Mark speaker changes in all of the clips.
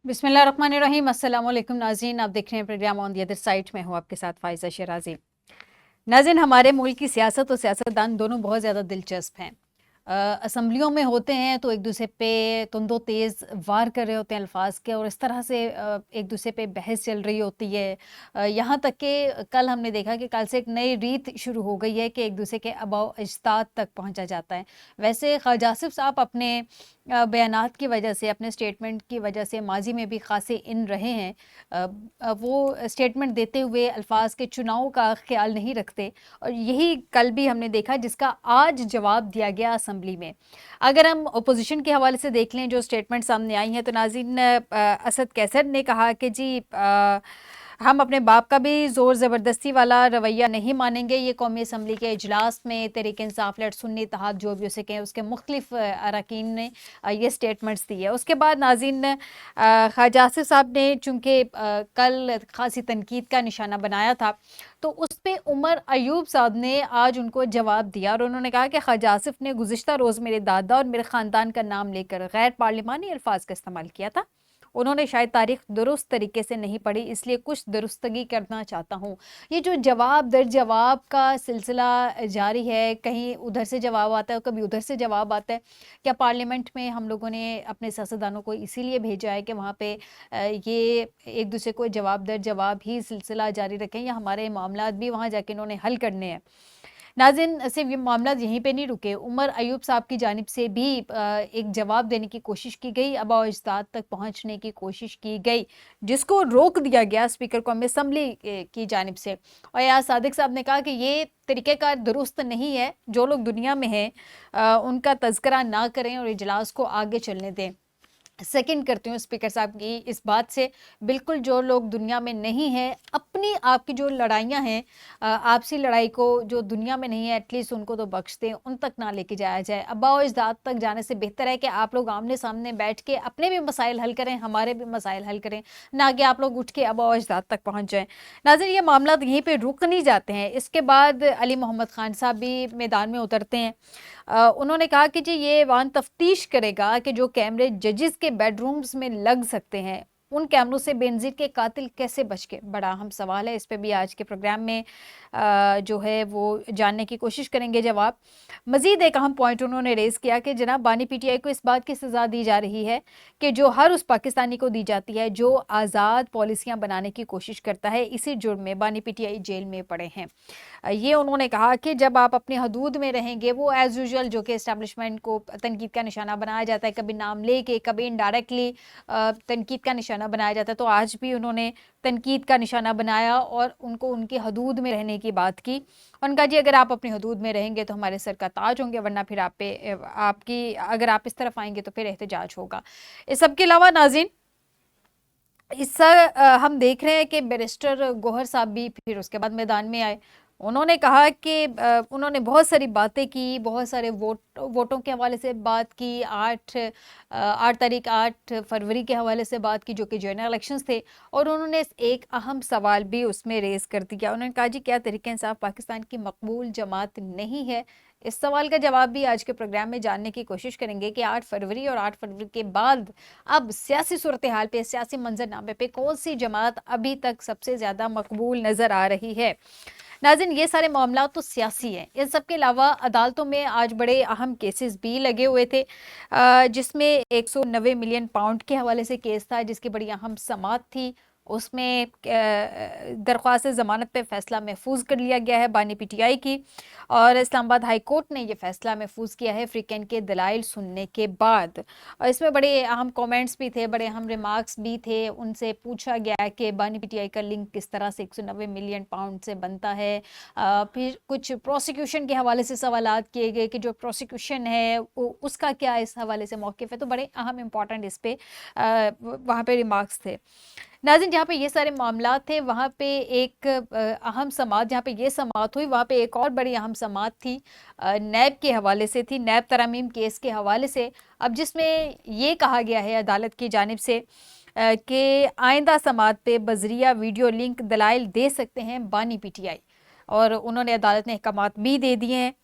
Speaker 1: बिस्मिल्लाहिर्रहमानिर्रहीम। अस्सलाम वालेकुम नाज़रीन, आप देख रहे हैं program on the other side में हूँ आपके साथ फ़ाइज़ा शिराज़ी। नाज़रीन, हमारे मुल्क की सियासत और सियासतदान दोनों बहुत ज़्यादा दिलचस्प हैं। असम्बलियों में होते हैं तो एक दूसरे पे तुंदो तेज़ वार कर रहे होते हैं अल्फाज के, और इस तरह से एक दूसरे पे बहस चल रही होती है। यहाँ तक कि कल हमने देखा कि कल से एक नई रीत शुरू हो गई है कि एक दूसरे के आबाओ अजदाद तक पहुँचा जाता है। वैसे ख्वाजा आसिफ साहब अपने बयानात की वजह से, अपने स्टेटमेंट की वजह से माजी में भी खासे इन रहे हैं। वो स्टेटमेंट देते हुए अल्फाज के चुनाव का ख्याल नहीं रखते, और यही कल भी हमने देखा जिसका आज जवाब दिया गया असम्बली में। अगर हम अपोजिशन के हवाले से देख लें जो स्टेटमेंट सामने आई हैं, तो नाज़रीन, असद कैसर ने कहा कि जी हम अपने बाप का भी ज़ोर ज़बरदस्ती वाला रवैया नहीं मानेंगे। ये कौमी असम्बली के इजलास में तहरीक इंसाफ, लेट सुन्नी इत्तेहाद जो भी उसे कहें, उसके मुख्तलिफ अरकान ने ये स्टेटमेंट्स दी है। उसके बाद नाज़रीन, ख्वाजा आसिफ साहब ने चूँकि कल ख़ासी तनकीद का निशाना बनाया था, तो उस पे उमर अयूब साहब ने आज उनको जवाब दिया, और उन्होंने कहा कि ख्वाजा आसिफ ने गुज़िश्ता रोज़ मेरे दादा और मेरे ख़ानदान का नाम लेकर गैर पार्लिमानी अल्फाज का इस्तेमाल किया था। उन्होंने शायद तारीख दुरुस्त तरीके से नहीं पढ़ी, इसलिए कुछ दुरुस्तगी करना चाहता हूँ। ये जो जवाब दर जवाब का सिलसिला जारी है, कहीं उधर से जवाब आता है, कभी उधर से जवाब आता है। क्या पार्लियामेंट में हम लोगों ने अपने सियासतदानों को इसीलिए भेजा है कि वहाँ पे ये एक दूसरे को जवाब दर जवाब ही सिलसिला जारी रखें, या हमारे मामलात भी वहाँ जाके इन्होंने हल करने हैं? नाज़रीन, सिर्फ ये मामला यहीं पे नहीं रुके। उमर अयूब साहब की जानिब से भी एक जवाब देने की कोशिश की गई, आबा अजदाद तक पहुँचने की कोशिश की गई, जिसको रोक दिया गया स्पीकर कौमी असम्बली की जानिब से। और यार सादिक साहब ने कहा कि ये तरीक़ेकार दुरुस्त नहीं है, जो लोग दुनिया में हैं उनका तज़किरा ना करें और इजलास को आगे चलने दें। सेकंड करती हूँ स्पीकर साहब की इस बात से, बिल्कुल जो लोग दुनिया में नहीं हैं, अपनी आपकी जो लड़ाइयाँ हैं, आपसी लड़ाई को जो दुनिया में नहीं है एटलीस्ट उनको तो बख्श दें, उन तक ना लेके जाया जाए। अब्बा अजदाद तक जाने से बेहतर है कि आप लोग आमने सामने बैठ के अपने भी मसाइल हल करें, हमारे भी मसाइल हल करें, ना कि आप लोग उठ के अब्बा अजदाद तक पहुँच जाएँ। नाज़रीन, ये मामला यहीं पर रुक नहीं जाते हैं। इसके बाद अली मोहम्मद खान साहब भी मैदान में उतरते हैं। उन्होंने कहा कि जी ये ऐवान तफ्तीश करेगा कि जो कैमरे जजेस के बेडरूम्स में लग सकते हैं, उन कैमरों से बेनज़ीर के कातिल कैसे बच गए? बड़ा अहम सवाल है। इस पे भी आज के प्रोग्राम में जो है वो जानने की कोशिश करेंगे जवाब। मज़ीद एक अहम पॉइंट उन्होंने रेज़ किया कि जनाब बानी पीटीआई को इस बात की सज़ा दी जा रही है कि जो हर उस पाकिस्तानी को दी जाती है जो आज़ाद पॉलिसियाँ बनाने की कोशिश करता है। इसी जुर्म में बानी पीटीआई जेल में पड़े हैं। ये उन्होंने कहा कि जब आप अपनी हदूद में रहेंगे, वो एज़ यूजुअल जो कि इस्टेब्लिशमेंट को तनकीद का निशाना बनाया जाता है, कभी नाम लेके, कभी इनडायरेक्टली तनकीद का निशाना बनाया जाता है, तो आज भी उन्होंने तनकीद का निशाना बनाया और उनको उनकी हदूद में रहने की बात की। उनका जी अगर आप अपनी हदूद में रहेंगे तो हमारे सर का ताज होंगे, वरना फिर आप पे आपकी अगर आप इस तरफ आएंगे तो फिर एहतजाज होगा। इस सब के अलावा नाज़रीन, हम देख रहे हैं कि बैरिस्टर गौहर साहब भी फिर उसके बाद मैदान में आए। उन्होंने कहा कि उन्होंने बहुत सारी बातें की, बहुत सारे वोटों के हवाले से बात की, 8 फरवरी के हवाले से बात की जो कि जनरल इलेक्शंस थे, और उन्होंने एक अहम सवाल भी उसमें रेज़ कर दिया। उन्होंने कहा जी क्या तहरीक इंसाफ पाकिस्तान की मकबूल जमात नहीं है? इस सवाल का जवाब भी आज के प्रोग्राम में जानने की कोशिश करेंगे कि 8 फरवरी और 8 फरवरी के बाद अब सियासी सूरत हाल पे, सियासी मंजरनामे पे कौन सी जमात अभी तक सबसे ज़्यादा मकबूल नज़र आ रही है। नाज़रीन, ये सारे मामला तो सियासी हैं। इन सब के अलावा अदालतों में आज बड़े अहम केसेस भी लगे हुए थे, जिसमें 190 मिलियन पाउंड के हवाले से केस था जिसकी बड़ी अहम समाअत थी। उसमें दरख्वास्त ज़मानत पे फ़ैसला महफूज कर लिया गया है बानी पीटीआई की, और इस्लामाबाद हाई कोर्ट ने ये फ़ैसला महफूज किया है फ्रीकैन के दलाइल सुनने के बाद। और इसमें बड़े अहम कमेंट्स भी थे, बड़े अहम रिमार्क्स भी थे। उनसे पूछा गया कि बानी पीटीआई का लिंक किस तरह से 190 मिलियन पाउंड से बनता है। फिर कुछ प्रोसिक्यूशन के हवाले से सवालात किए गए कि जो प्रोसिक्यूशन है उसका क्या इस हवाले से मौक़िफ़ है। तो बड़े अहम इम्पॉर्टेंट इस पे वहाँ पे रिमार्क्स थे। नाज़रीन, जहाँ पे ये सारे मामलात थे, वहाँ पे एक अहम समाअत, जहाँ पे ये समाअत हुई, वहाँ पे एक और बड़ी अहम समाअत थी, नैब के हवाले से थी, नैब तरमीम केस के हवाले से। अब जिसमें ये कहा गया है अदालत की जानिब से कि आइंदा समाअत पे बज़रिया वीडियो लिंक दलाइल दे सकते हैं बानी पीटीआई, और उन्होंने अदालत ने अहकामात भी दे दिए हैं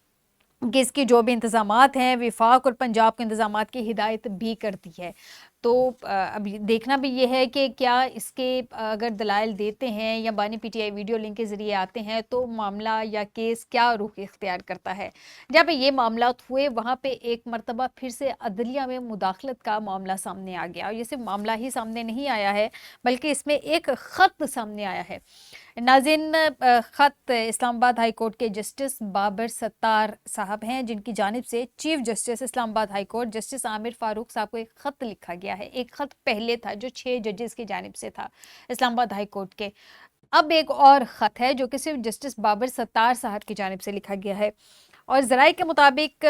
Speaker 1: कि इसकी जो भी इंतज़ामात हैं, विफाक और पंजाब के इंतज़ामात की हिदायत भी कर दी है। तो अब देखना भी ये है कि क्या इसके अगर दलाइल देते हैं या बानी पीटीआई वीडियो लिंक के ज़रिए आते हैं तो मामला या केस क्या रुख इख्तियार करता है। जहाँ पे ये मामला हुए वहाँ पे एक मरतबा फिर से अदलिया में मुदाखलत का मामला सामने आ गया और ये सिर्फ मामला ही सामने नहीं आया है बल्कि इसमें एक ख़त सामने आया है। नाज़रीन, ख़त इस्लामाबाद हाई कोर्ट के जस्टिस बाबर सत्तार साहब हैं जिनकी जानिब से chief justice Islamabad high court justice Aamir Farooq साहब को एक ख़त लिखा गया है। एक ख़त पहले था जो 6 जजेस की जानिब से था इस्लामाबाद हाई कोर्ट के। अब एक और ख़त है जो कि सिर्फ जस्टिस बाबर सत्तार साहब की जानिब से लिखा गया है और ज़राए के मुताबिक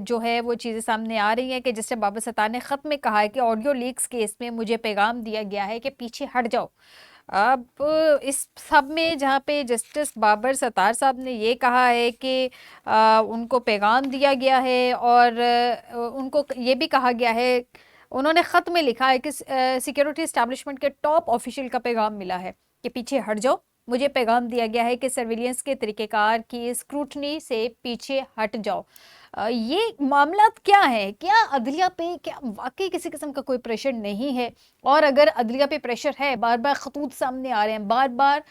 Speaker 1: जो है वो चीज़ें सामने आ रही हैं कि जस्टिस बाबर सत्तार ने ख़त में कहा है कि ऑडियो लीक्स केस में मुझे पैगाम दिया गया है कि पीछे हट जाओ। अब इस सब में जहाँ पे जस्टिस बाबर सत्तार साहब ने ये कहा है कि उनको पैगाम दिया गया है और उनको ये भी कहा गया है, उन्होंने ख़त में लिखा है कि सिक्योरिटी इस्टेब्लिशमेंट के टॉप ऑफिशियल का पैगाम मिला है कि पीछे हट जाओ। मुझे पैगाम दिया गया है कि सर्विलियंस के तरीक़ेकार की स्क्रूटनी से पीछे हट जाओ। ये मामला क्या है? क्या अदलिया पे क्या वाकई किसी किस्म का कोई प्रेशर नहीं है? और अगर अदलिया पे प्रेशर है, बार बार खतूत सामने आ रहे हैं, बार बार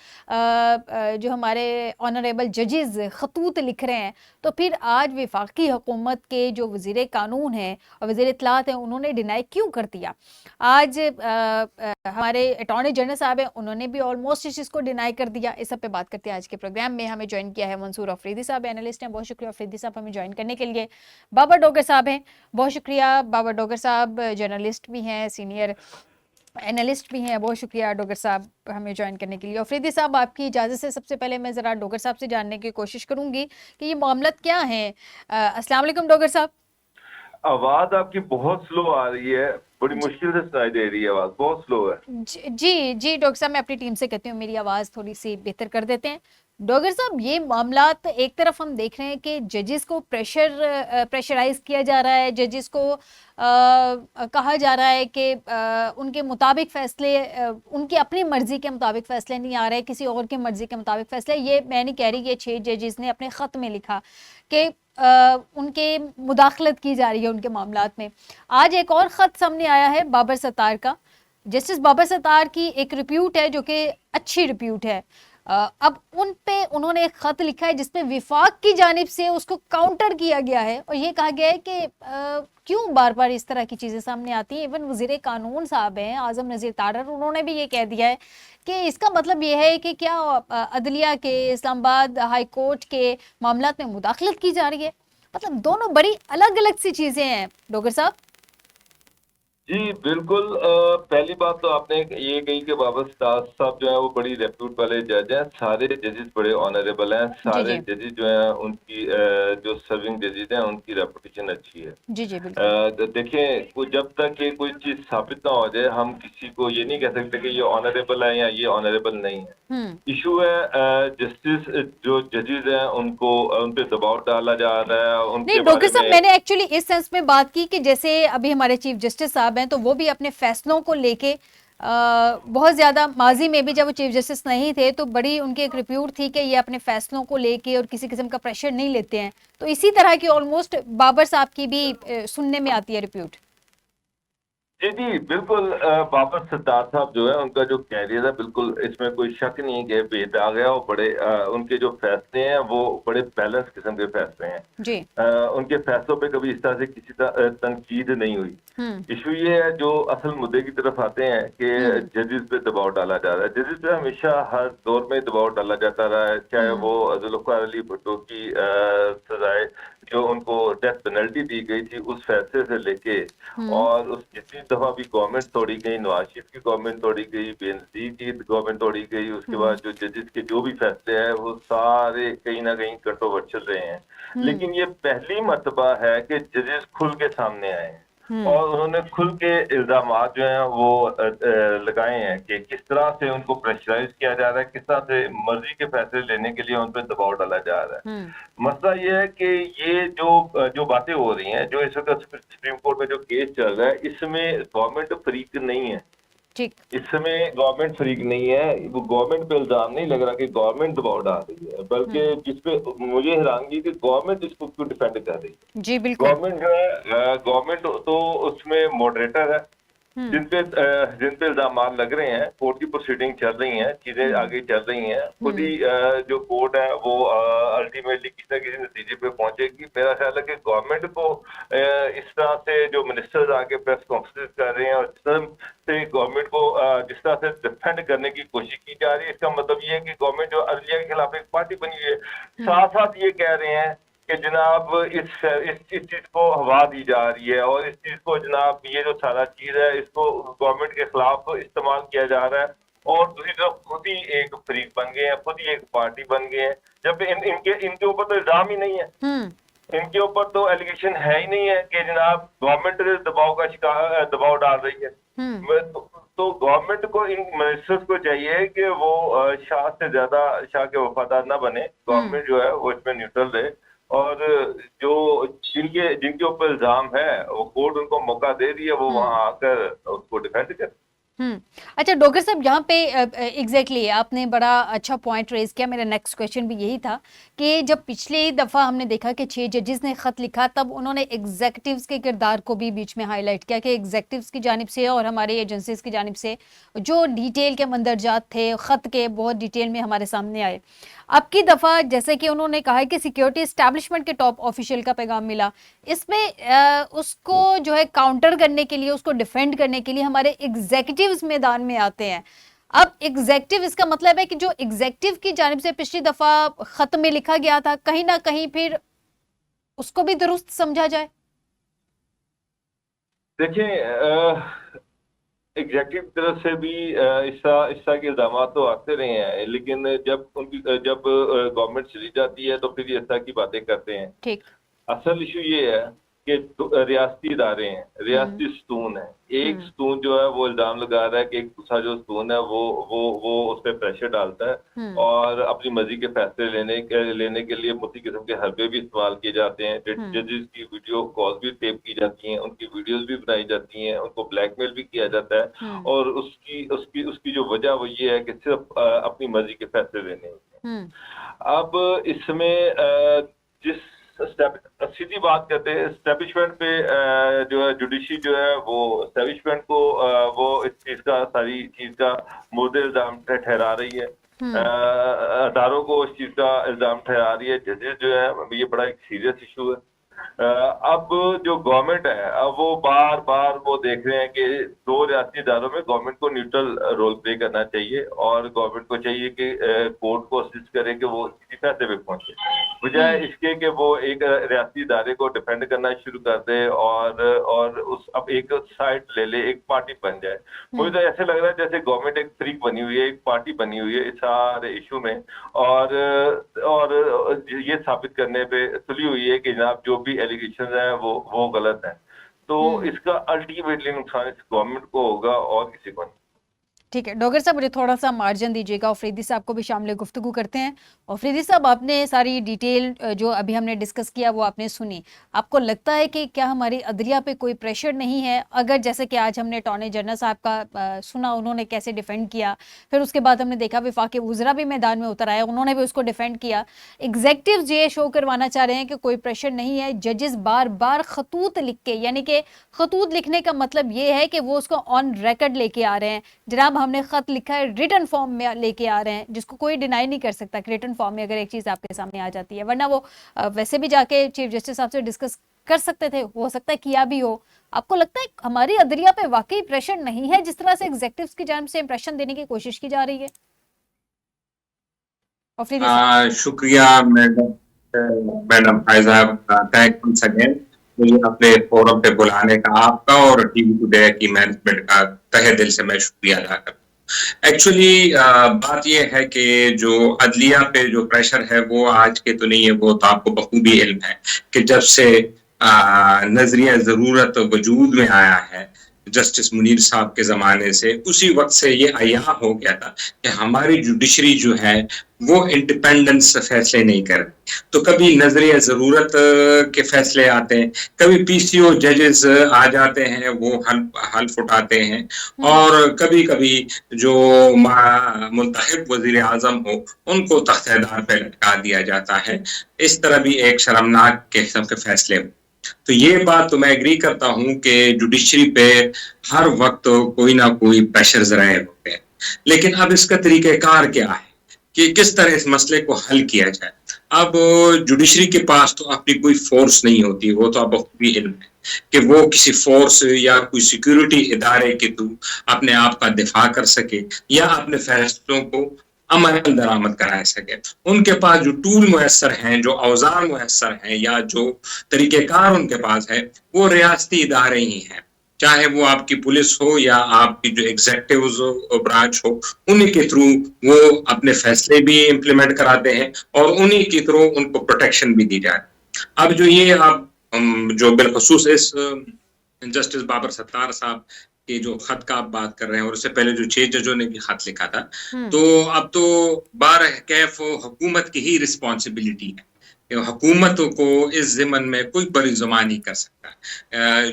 Speaker 1: जो हमारे ऑनरेबल जजेस खतूत लिख रहे हैं, तो फिर आज वफाकी हुकूमत के जो वज़ीर कानून हैं और वज़ीर इत्तलात हैं उन्होंने डिनाई क्यों कर दिया? आज हमारे अटॉर्नी जनरल साहब हैं, उन्होंने भी ऑलमोस्ट इस चीज़ को डिनाई कर दिया। इस सब पे बात करते हैं आज के प्रोग्राम में। हमें ज्वाइन किया है मंसूर अफरीदी साहब, एनालिस्ट हैं। बहुत शुक्रिया अफरीदी साहब हमें ज्वाइन करने के लिए। बाबर डोगर साहब हैं, बहुत शुक्रिया। बाबर डोगर साहब जर्नलिस्ट भी हैं, सीनियर एनालिस्ट भी हैं। बहुत शुक्रिया डोगर साहब हमें ज्वाइन करने के लिए। अफरीदी साहब, आपकी इजाज़त से सबसे पहले मैं ज़रा डोगर साहब से जानने की कोशिश करूँगी कि ये मामला क्या है। अस्सलाम वालेकुम डोगर साहब।
Speaker 2: आवाज आपकी बहुत स्लो आ रही है, बड़ी मुश्किल से सुनाई दे रही है, आवाज बहुत स्लो है।
Speaker 1: जी जी डॉक्टर साहब, मैं अपनी टीम से कहती हूँ मेरी आवाज़ थोड़ी सी बेहतर कर देते हैं। डॉक्टर साहब, ये मामला तो एक तरफ हम देख रहे हैं कि जजेस को प्रेशराइज किया जा रहा है, जजेस को कहा जा रहा है कि उनके मुताबिक फ़ैसले, उनकी अपनी मर्ज़ी के मुताबिक फ़ैसले नहीं आ रहे, किसी और की मर्ज़ी के मुताबिक फ़ैसले। ये मैं नहीं कह रही, ये 6 जजेस ने अपने ख़त में लिखा कि उनके मुदाखलत की जा रही है उनके मामलात में। आज एक और ख़त सामने आया है बाबर सत्तार का। जस्टिस बाबर सत्तार की एक रिप्यूट है जो कि अच्छी रिप्यूट है। अब उन पे उन्होंने एक ख़त लिखा है जिसमें विफाक की जानिब से उसको काउंटर किया गया है और ये कहा गया है कि क्यों बार बार इस तरह की चीज़ें सामने आती हैं। इवन वज़ीर कानून साहब हैं आज़म नज़ीर तारर, उन्होंने भी ये कह दिया है कि इसका मतलब ये है कि क्या अदलिया के, इस्लामाबाद हाई कोर्ट के मामलात में मुदाखलत की जा रही है। मतलब दोनों बड़ी अलग अलग सी चीज़ें हैं डोगर साहब।
Speaker 2: जी बिल्कुल। पहली बात तो आपने ये कही कि बाबर सत्तार साहब जो है वो बड़ी रेप्यूट वाले जज हैं, सारे जजेस बड़े ऑनरेबल हैं,
Speaker 1: जी
Speaker 2: सारे
Speaker 1: जी
Speaker 2: जजेस जो हैं उनकी जो सर्विंग जजेस हैं उनकी रेपुटेशन अच्छी है।
Speaker 1: जी जी बिल्कुल।
Speaker 2: तो देखिए, जब तक ये कोई चीज साबित ना हो जाए हम किसी को ये नहीं कह सकते कि ये ऑनरेबल है या ये ऑनरेबल नहीं है। इशू है जस्टिस जो जजेस हैं उनको उन पे दबाव डाला जा रहा है
Speaker 1: नहीं
Speaker 2: उनके
Speaker 1: डॉक्टर
Speaker 2: बारे
Speaker 1: साहब,
Speaker 2: में।
Speaker 1: मैंने एक्चुअली इस सेंस में बात की कि जैसे अभी हमारे चीफ जस्टिस साहब हैं तो वो भी अपने फैसलों को लेके बहुत ज़्यादा, माजी में भी जब वो चीफ जस्टिस नहीं थे तो बड़ी उनकी एक रिप्यूट थी कि ये अपने फैसलों को लेके और किसी किस्म का प्रेशर नहीं लेते हैं। तो इसी तरह की ऑलमोस्ट बाबर साहब की भी सुनने में आती है रिप्यूट।
Speaker 2: जी जी बिल्कुल। बाबर सत्तार साहब जो है उनका जो कैरियर है बिल्कुल इसमें कोई शक नहीं है कि बेदाग है और बड़े उनके जो फैसले हैं वो बड़े बैलेंस किस्म के फैसले हैं।
Speaker 1: जी।
Speaker 2: उनके फैसलों पे कभी इस तरह से किसी तनकीद नहीं हुई। इशू ये है जो असल मुद्दे की तरफ आते हैं कि जजेस पे दबाव डाला जा रहा है। जजेस पे हमेशा हर दौर में दबाव डाला जाता रहा है, चाहे वो जुल्फ़िकार अली भुट्टो की सजाए जो उनको डेथ पेनल्टी दी गई थी उस फैसले से लेके और उस जितनी दफा भी गवर्नमेंट तोड़ी गई, नवाज शरीफ की गवर्नमेंट तोड़ी गई, बेनजीर की गवर्नमेंट तोड़ी गई, उसके बाद जो जजेस के जो भी फैसले हैं वो सारे कहीं ना कहीं कंट्रोवर्शियल रहे हैं। लेकिन ये पहली मर्तबा है कि जजेस खुल के सामने आए हैं और उन्होंने खुल के इल्जाम जो हैं वो लगाए हैं कि किस तरह से उनको प्रेशराइज किया जा रहा है, किस तरह से मर्जी के फैसले लेने के लिए उन पर दबाव डाला जा रहा है। मसला ये है कि ये जो बातें हो रही हैं, जो इस वक्त सुप्रीम कोर्ट में जो केस चल रहा है, इसमें गवर्नमेंट फरीक नहीं है।
Speaker 1: ठीक।
Speaker 2: इस समय गवर्नमेंट फरीक नहीं है, वो गवर्नमेंट पे इल्जाम नहीं लग रहा कि गवर्नमेंट दबाव डाल रही है, बल्कि जिसपे मुझे हैरानगी कि गवर्नमेंट इसको क्यों डिफेंड कर रही है।
Speaker 1: जी बिल्कुल।
Speaker 2: गवर्नमेंट जो है, गवर्नमेंट तो उसमें मॉडरेटर है, जिन पे इल्जाम लग रहे हैं, कोर्ट की प्रोसीडिंग चल रही हैं, चीजें आगे चल रही हैं, खुद ही जो कोर्ट है वो अल्टीमेटली किसी न किसी नतीजे पे पहुंचेगी। मेरा ख्याल है कि गवर्नमेंट को इस तरह से जो मिनिस्टर्स आके प्रेस कॉन्फ्रेंस कर रहे हैं और जिस तरह से गवर्नमेंट को जिस तरह से डिफेंड करने की कोशिश की जा रही है, इसका मतलब ये है कि गवर्नमेंट जो अदलिया के खिलाफ एक पार्टी बनी हुई है, साथ साथ ये कह रहे हैं कि जनाब इस चीज को हवा दी जा रही है और इस चीज को जनाब ये जो सारा चीज है इसको गवर्नमेंट के खिलाफ इस्तेमाल किया जा रहा है और दूसरी तरफ खुद ही एक फरीक बन गए हैं, खुद ही एक पार्टी बन गए हैं, जब इनके ऊपर तो इल्जाम ही नहीं है, इनके ऊपर तो एलिगेशन है ही नहीं है कि जनाब गवर्नमेंट दबाव डाल रही है। तो गवर्नमेंट को, इन मिनिस्टर्स को चाहिए कि वो शाह से ज्यादा शाह के वफादार ना बने, गवर्नमेंट जो है वो इसमें न्यूट्रल रहे और जो जिनके ऊपर इल्जाम है वो कोर्ट उनको मौका दे रही है, वो वहां आकर उसको डिफेंड करे।
Speaker 1: अच्छा डॉक्टर साहब, यहाँ पे एग्जैक्टली आपने बड़ा अच्छा पॉइंट रेज किया। मेरा नेक्स्ट क्वेश्चन भी यही था कि जब पिछली दफ़ा हमने देखा कि 6 जजेस ने ख़त लिखा, तब उन्होंने एग्जेक्टिव्स के किरदार को भी बीच में हाईलाइट किया कि एग्जेक्टिव्स की जानिब से और हमारे एजेंसीज की जानिब से जो डिटेल के मंदरजात थे ख़त के, बहुत डिटेल में हमारे सामने आए। अब की दफ़ा जैसे कि उन्होंने कहा है कि सिक्योरिटी एस्टैब्लिशमेंट के टॉप ऑफिशियल का पैगाम मिला, इसमें उसको जो है काउंटर करने के लिए, उसको डिफेंड करने के लिए हमारे एग्जीक्यूटिव्स मैदान में आते हैं। अब एग्जीक्यूटिव, इसका मतलब है कि जो एग्जीक्यूटिव की जानिब से पिछली दफ़ा खत में लिखा गया था, कहीं ना कहीं फिर उसको भी दुरुस्त समझा जाए।
Speaker 2: देखिए, एग्जेक्टिव तरफ से भी इस तरह के इल्जाम तो आते रहे हैं, लेकिन जब गवर्नमेंट चली जाती है तो फिर इस तरह की बातें करते हैं।
Speaker 1: ठीक।
Speaker 2: असल इशू ये है कि रियासती इदारे हैं, रियासती सतून है, एक सतून जो है वो इल्जाम लगा रहा है कि एक दूसरा जो सतून है वो उस पर प्रेशर डालता है और अपनी मर्जी के फैसले लेने के लिए मुख्तलिफ किस्म के हरबे भी इस्तेमाल किए जाते हैं। जजेस की वीडियो कॉल भी टेप की जाती हैं, उनकी वीडियोस भी बनाई जाती हैं, उनको ब्लैकमेल भी किया जाता है और उसकी जो वजह वो ये है कि सिर्फ अपनी मर्जी के फैसले लेने होते हैं। अब इसमें जिस सीधी बात करते हैं एस्टेब्लिशमेंट पे, जो है जुडिशरी जो है वो एस्टेब्लिशमेंट को वो इस चीज का, सारी चीज का मुद्दे इल्जाम ठहरा रही है, अदारों को इस चीज का इल्जाम ठहरा रही है। जजेस जो है, ये बड़ा एक सीरियस इशू है। अब जो गवर्नमेंट है, अब वो बार बार वो देख रहे हैं कि 2 रियासती इदारों में गवर्नमेंट को न्यूट्रल रोल प्ले करना चाहिए और गवर्नमेंट को चाहिए कि कोर्ट को असिस्ट करे कि वो किसी फैसले पे पहुंचे, बजाय इसके कि वो एक रियासती इदारे को डिफेंड करना शुरू कर दे और अब एक साइड ले ले, एक पार्टी बन जाए। मुझे तो ऐसे लग रहा है जैसे गवर्नमेंट एक फ्रीक बनी हुई है, एक पार्टी बनी हुई है इस सारे इशू में और ये साबित करने पे तुली हुई है कि जनाब जो भी एलिगेशन है वो गलत है। तो इसका अल्टीमेटली नुकसान इस गवर्नमेंट को होगा और किसी को नहीं।
Speaker 1: ठीक है डॉक्टर साहब, मुझे थोड़ा सा मार्जिन दीजिएगा, अफरीदी साहब को भी शामिल गुफ्तगू करते हैं। अफरीदी साहब, आपने सारी डिटेल जो अभी हमने डिस्कस किया वो आपने सुनी, आपको लगता है कि क्या हमारी अदलिया पे कोई प्रेशर नहीं है? अगर जैसे कि आज हमने अटॉर्नी जनरल साहब का सुना, उन्होंने कैसे डिफेंड किया, फिर उसके बाद हमने देखा विफाकी वज़रा भी मैदान में उतर आए, उन्होंने भी उसको डिफेंड किया। एग्जेक्टिव्स ये शो करवाना चाह रहे हैं कि कोई प्रेशर नहीं है, जजेस बार बार खतूत लिख के, यानी कि खतूत लिखने का मतलब ये है कि वो उसको ऑन रिकॉर्ड लेके आ रहे हैं, जनाब हमने खत लिखा है, रिटन फॉर्म में लेके आ रहे हैं, जिसको कोई डिनाई नहीं कर सकता कि रिटन फॉर्म में अगर एक चीज आपके सामने आ जाती है, वरना वो वैसे भी जाके चीफ जस्टिस साहब से डिस्कस कर सकते थे, हो सकता है किया भी हो। आपको लगता है हमारी अदलिया पे वाकई प्रेशर नहीं है जिस तरह से एग्जेक्टिव्स की जानिब से इंप्रेशन देने की कोशिश की जा रही है?
Speaker 3: शुक्रिया मैडम फायजा, थैंक्स अगेन मुझे अपने फोरम पे बुलाने का आपका और टीवी टुडे की मैनेजमेंट का तहे दिल से मैं शुक्रिया अदा करता हूँ। एक्चुअली बात यह है कि जो अदलिया पे जो प्रेशर है वो आज के तो नहीं है, वो तो आपको बखूबी इल्म है कि जब से नजरिया जरूरत वजूद में आया है जस्टिस मुनीर साहब के जमाने से, उसी वक्त से ये अय्या हो गया था कि हमारी जुडिशरी जो है वो इंडिपेंडेंस से फैसले नहीं कर रही। तो कभी नजरिया जरूरत के फैसले आते हैं, कभी पीसीओ जजेस आ जाते हैं, वो हल्फ उठाते हैं, और कभी कभी जो मुंतखब वजीर आजम हो उनको तख्तेदार पे लटका दिया जाता है। इस तरह भी एक शर्मनाक किस्म के फैसले तो ये बात तो मैं एग्री करता हूं कि जुडिशरी पे हर वक्त कोई ना कोई प्रेशर्स रहे होते हैं, लेकिन अब इसका तरीक़ाकार क्या है कि किस तरह इस मसले को हल किया जाए। अब जुडिशरी के पास तो अपनी कोई फोर्स नहीं होती, वो तो अब बखूबी इल्म है कि वो किसी फोर्स या कोई सिक्योरिटी इदारे के थ्रू अपने आप का दिफा कर सके या अपने फैसलों को अमल दरामद करा सके। उनके पास जो टूल मुयस्सर हैं, जो औजार मुयस्सर हैं या जो तरीक़ेकार उनके पास है, वो रियासती इदारे ही हैं, चाहे वो आपकी पुलिस हो या आपकी जो एग्जीक्यूटिव ब्रांच हो, उन्हीं के थ्रू वो अपने फैसले भी इम्प्लीमेंट कराते हैं और उन्हीं के थ्रू उनको प्रोटेक्शन भी दी जाती। अब जो ये आप जो बिलखसूस इस जस्टिस बाबर सत्तार साहब के जो खत का आप बात कर रहे हैं और उससे पहले जो 6 जजों ने भी खत लिखा था, तो अब तो बारह-कैफ हुकूमत की ही रिस्पॉन्सिबिलिटी है। हुकूमत को इस ज़िमन में कोई बरी-ज़ुबान नहीं कर सकता।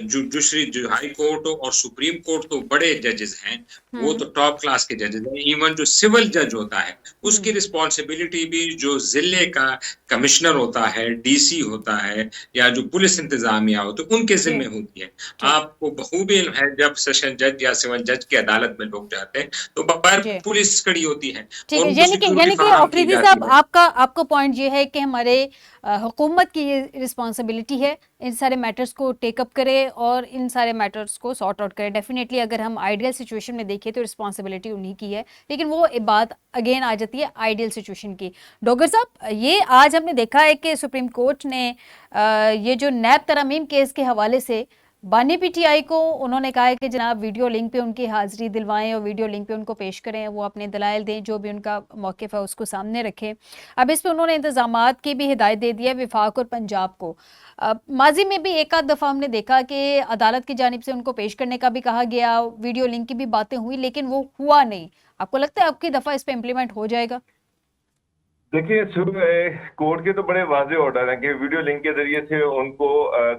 Speaker 3: जो हाई कोर्ट और सुप्रीम कोर्ट तो बड़े जजेस हैं, वो तो टॉप क्लास के जजेस हैं। इवन जो सिविल जज होता है, उसकी रिस्पॉन्सिबिलिटी भी जो ज़िले का कमिश्नर होता है, डीसी होता है या जो पुलिस इंतजामिया होती है, उनके ज़िम्मे होती है। आपको बखूबी इल्म है, जब सेशन जज या सिविल जज की अदालत में लोग जाते हैं, तो बाहर पुलिस खड़ी होती है।
Speaker 1: ठीक है, यानी कि अफरीदी साहब, आपका पॉइंट ये है कि हमारे हुकूमत की ये रिस्पॉन्सिबिलिटी है इन सारे मैटर्स को टेकअप करे और इन सारे मैटर्स को सॉर्ट आउट करे। डेफिनेटली अगर हम आइडियल सिचुएशन में देखें तो रिस्पॉन्सिबिलिटी उन्हीं की है, लेकिन वो बात अगेन आ जाती है आइडियल सिचुएशन की। डोगर साहब, ये आज हमने देखा है कि सुप्रीम कोर्ट ने ये जो नैब तरमीम केस के हवाले से बानी पीटीआई को उन्होंने कहा है कि जनाब वीडियो लिंक पे उनकी हाजिरी दिलवाएं और वीडियो लिंक पे उनको पेश करें, वो अपने दलाइल दें, जो भी उनका मौक़िफ़ है उसको सामने रखें। अब इस पे उन्होंने इंतज़ामात की भी हिदायत दे दी है विफाक और पंजाब को। माजी में भी एक आध दफ़ा हमने देखा कि अदालत की जानिब से उनको पेश करने का भी कहा गया, वीडियो लिंक की भी बातें हुई, लेकिन वो हुआ नहीं। आपको लगता है अब की दफ़ा इस पर इम्प्लीमेंट हो जाएगा?
Speaker 2: देखिए, कोर्ट के तो बड़े वाज़ेह ऑर्डर हैं कि वीडियो लिंक के जरिए से उनको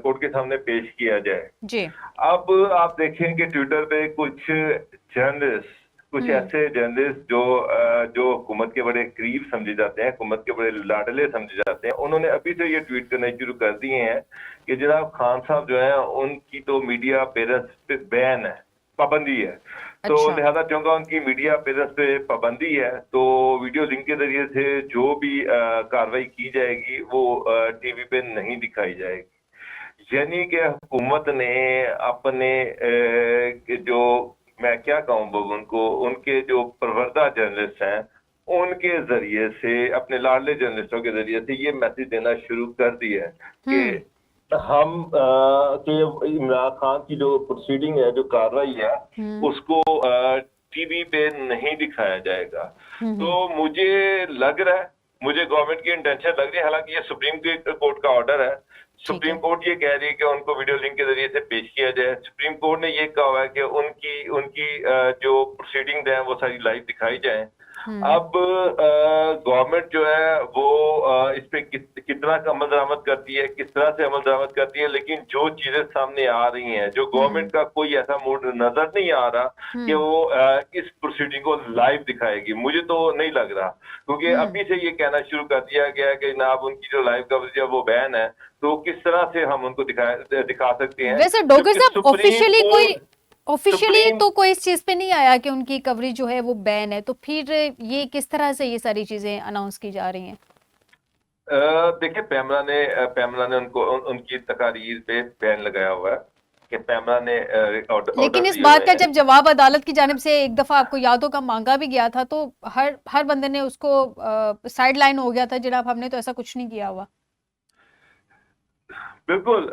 Speaker 2: कोर्ट के सामने पेश किया जाए जी। अब आप देखें कि ट्विटर पे कुछ जर्नलिस्ट, कुछ ऐसे जर्नलिस्ट जो हुकूमत के बड़े करीब समझे जाते हैं, हुकूमत के बड़े लाडले समझे जाते हैं, उन्होंने अभी से ये ट्वीट करने शुरू कर दिए हैं कि जनाब खान साहब जो है उनकी तो मीडिया पेरेंट्स पे बैन है, पाबंदी है। तो लिहाजा चूंकि उनकी मीडिया पेरेंट्स पे पाबंदी है, तो वीडियो लिंक के जरिए से जो भी कार्रवाई की जाएगी वो टीवी पे नहीं दिखाई जाएगी। यानी कि हुकूमत ने अपने जो, मैं क्या कहूँ उनको, उनके जो परवरदा जर्नलिस्ट हैं उनके जरिए से, अपने लाडले जर्नलिस्टों के जरिए से ये मैसेज देना शुरू कर दिया है कि हम कि इमरान खान की जो प्रोसीडिंग है, जो कार्रवाई है, उसको टीवी पे नहीं दिखाया जाएगा। तो मुझे लग रहा है, मुझे गवर्नमेंट की इंटेंशन लग रही है, हालांकि ये सुप्रीम कोर्ट का ऑर्डर है। सुप्रीम कोर्ट ये कह रही है कि उनको वीडियो लिंक के जरिए से पेश किया जाए। सुप्रीम कोर्ट ने ये कहा है कि उनकी जो प्रोसीडिंग है वो सारी लाइव दिखाई जाए। अब गवर्नमेंट जो है वो इस पे कितना अमल दरामद करती है, किस तरह से अमल दरामद करती है, लेकिन जो चीजें सामने आ रही हैं, जो गवर्नमेंट का कोई ऐसा मूड नजर नहीं आ रहा कि वो इस प्रोसीडिंग को लाइव दिखाएगी। मुझे तो नहीं लग रहा, क्योंकि अभी से ये कहना शुरू कर दिया गया है कि जनाब उनकी जो लाइव कवरेज है वो बैन है, तो किस तरह से हम उनको दिखा सकते हैं।
Speaker 1: वैसे डोगर साहब, ऑफिशियली तो कोई इस चीज पे नहीं आया कि उनकी कवरेज जो है वो बैन है, तो फिर ये किस तरह से ये सारी चीजें अनाउंस की जा रही हैं?
Speaker 2: देखिए, पैमरा ने उनकी तकारीर पे बैन लगाया हुआ है कि पैमरा ने
Speaker 1: लेकिन इस बात का जब जवाब अदालत की जानिब से एक दफा आपको याद होगा मांगा भी गया था, तो हर बंदे ने उसको साइड लाइन हो गया था, जनाब हमने तो ऐसा कुछ नहीं किया हुआ।
Speaker 2: बिल्कुल,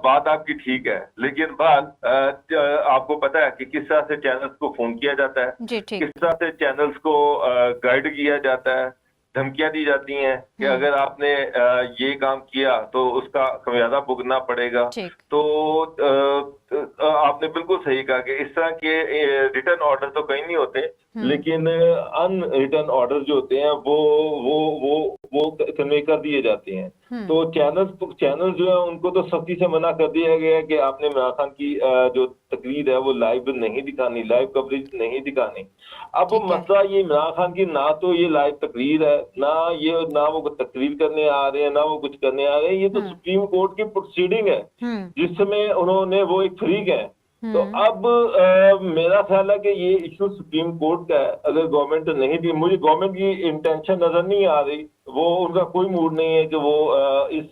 Speaker 2: बात आपकी ठीक है, लेकिन बात आपको पता है कि किस तरह से चैनल्स को फोन किया जाता है, किस तरह से चैनल्स को गाइड किया जाता है, धमकियां दी जाती हैं कि अगर आपने ये काम किया तो उसका खमियाजा भुगतना पड़ेगा। तो आपने बिल्कुल सही कहा कि इस तरह के रिटर्न ऑर्डर तो कहीं नहीं होते, लेकिन अनरिटर्न ऑर्डर जो होते हैं वो वो कन्वे कर दिए जाते हैं। तो चैनल जो है उनको तो सख्ती से मना कर दिया गया है कि आपने इमरान खान की जो तकरीर है वो लाइव नहीं दिखानी, लाइव कवरेज नहीं दिखानी। अब मसला ये इमरान खान की ना तो ये लाइव तकरीर है, ना वो तकरीर करने आ रहे हैं, ना वो कुछ करने आ रहे हैं। ये तो सुप्रीम कोर्ट की प्रोसीडिंग है जिसमें उन्होंने वो एक फ्रीक है। तो अब मेरा ख्याल है कि ये इशू सुप्रीम कोर्ट का है। अगर गवर्नमेंट नहीं दी, मुझे गवर्नमेंट की इंटेंशन नजर नहीं आ रही, वो उनका कोई मूड नहीं है कि वो इस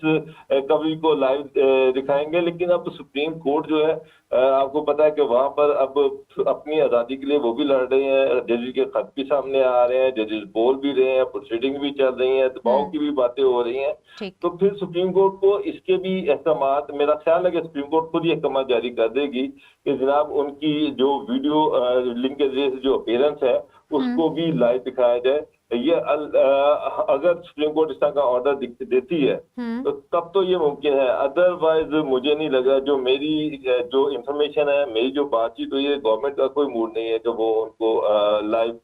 Speaker 2: कवरेज को लाइव दिखाएंगे। लेकिन अब सुप्रीम कोर्ट जो है आपको पता है कि वहां पर अब अपनी आजादी के लिए वो भी लड़ रहे हैं, जजेस के खत भी सामने आ रहे हैं, जजेस बोल भी रहे हैं, प्रोसीडिंग भी चल रही है, दबाव की भी बातें हो रही हैं। तो फिर सुप्रीम कोर्ट को इसके भी अहकाम, मेरा ख्याल है कि सुप्रीम कोर्ट खुद ही अहकाम जारी कर देगी कि जनाब उनकी जो वीडियो लिंक के जरिए जो अपीयरेंस है उसको भी लाइव दिखाया जाए। ये अगर सुप्रीम कोर्ट इस तरह का ऑर्डर देती है तो तब तो ये मुमकिन है, अदरवाइज मुझे नहीं लगा। जो मेरी जो इंफॉर्मेशन है, मेरी जो बातचीत हुई है, गवर्नमेंट का कोई मूड नहीं है कि वो उनको लाइव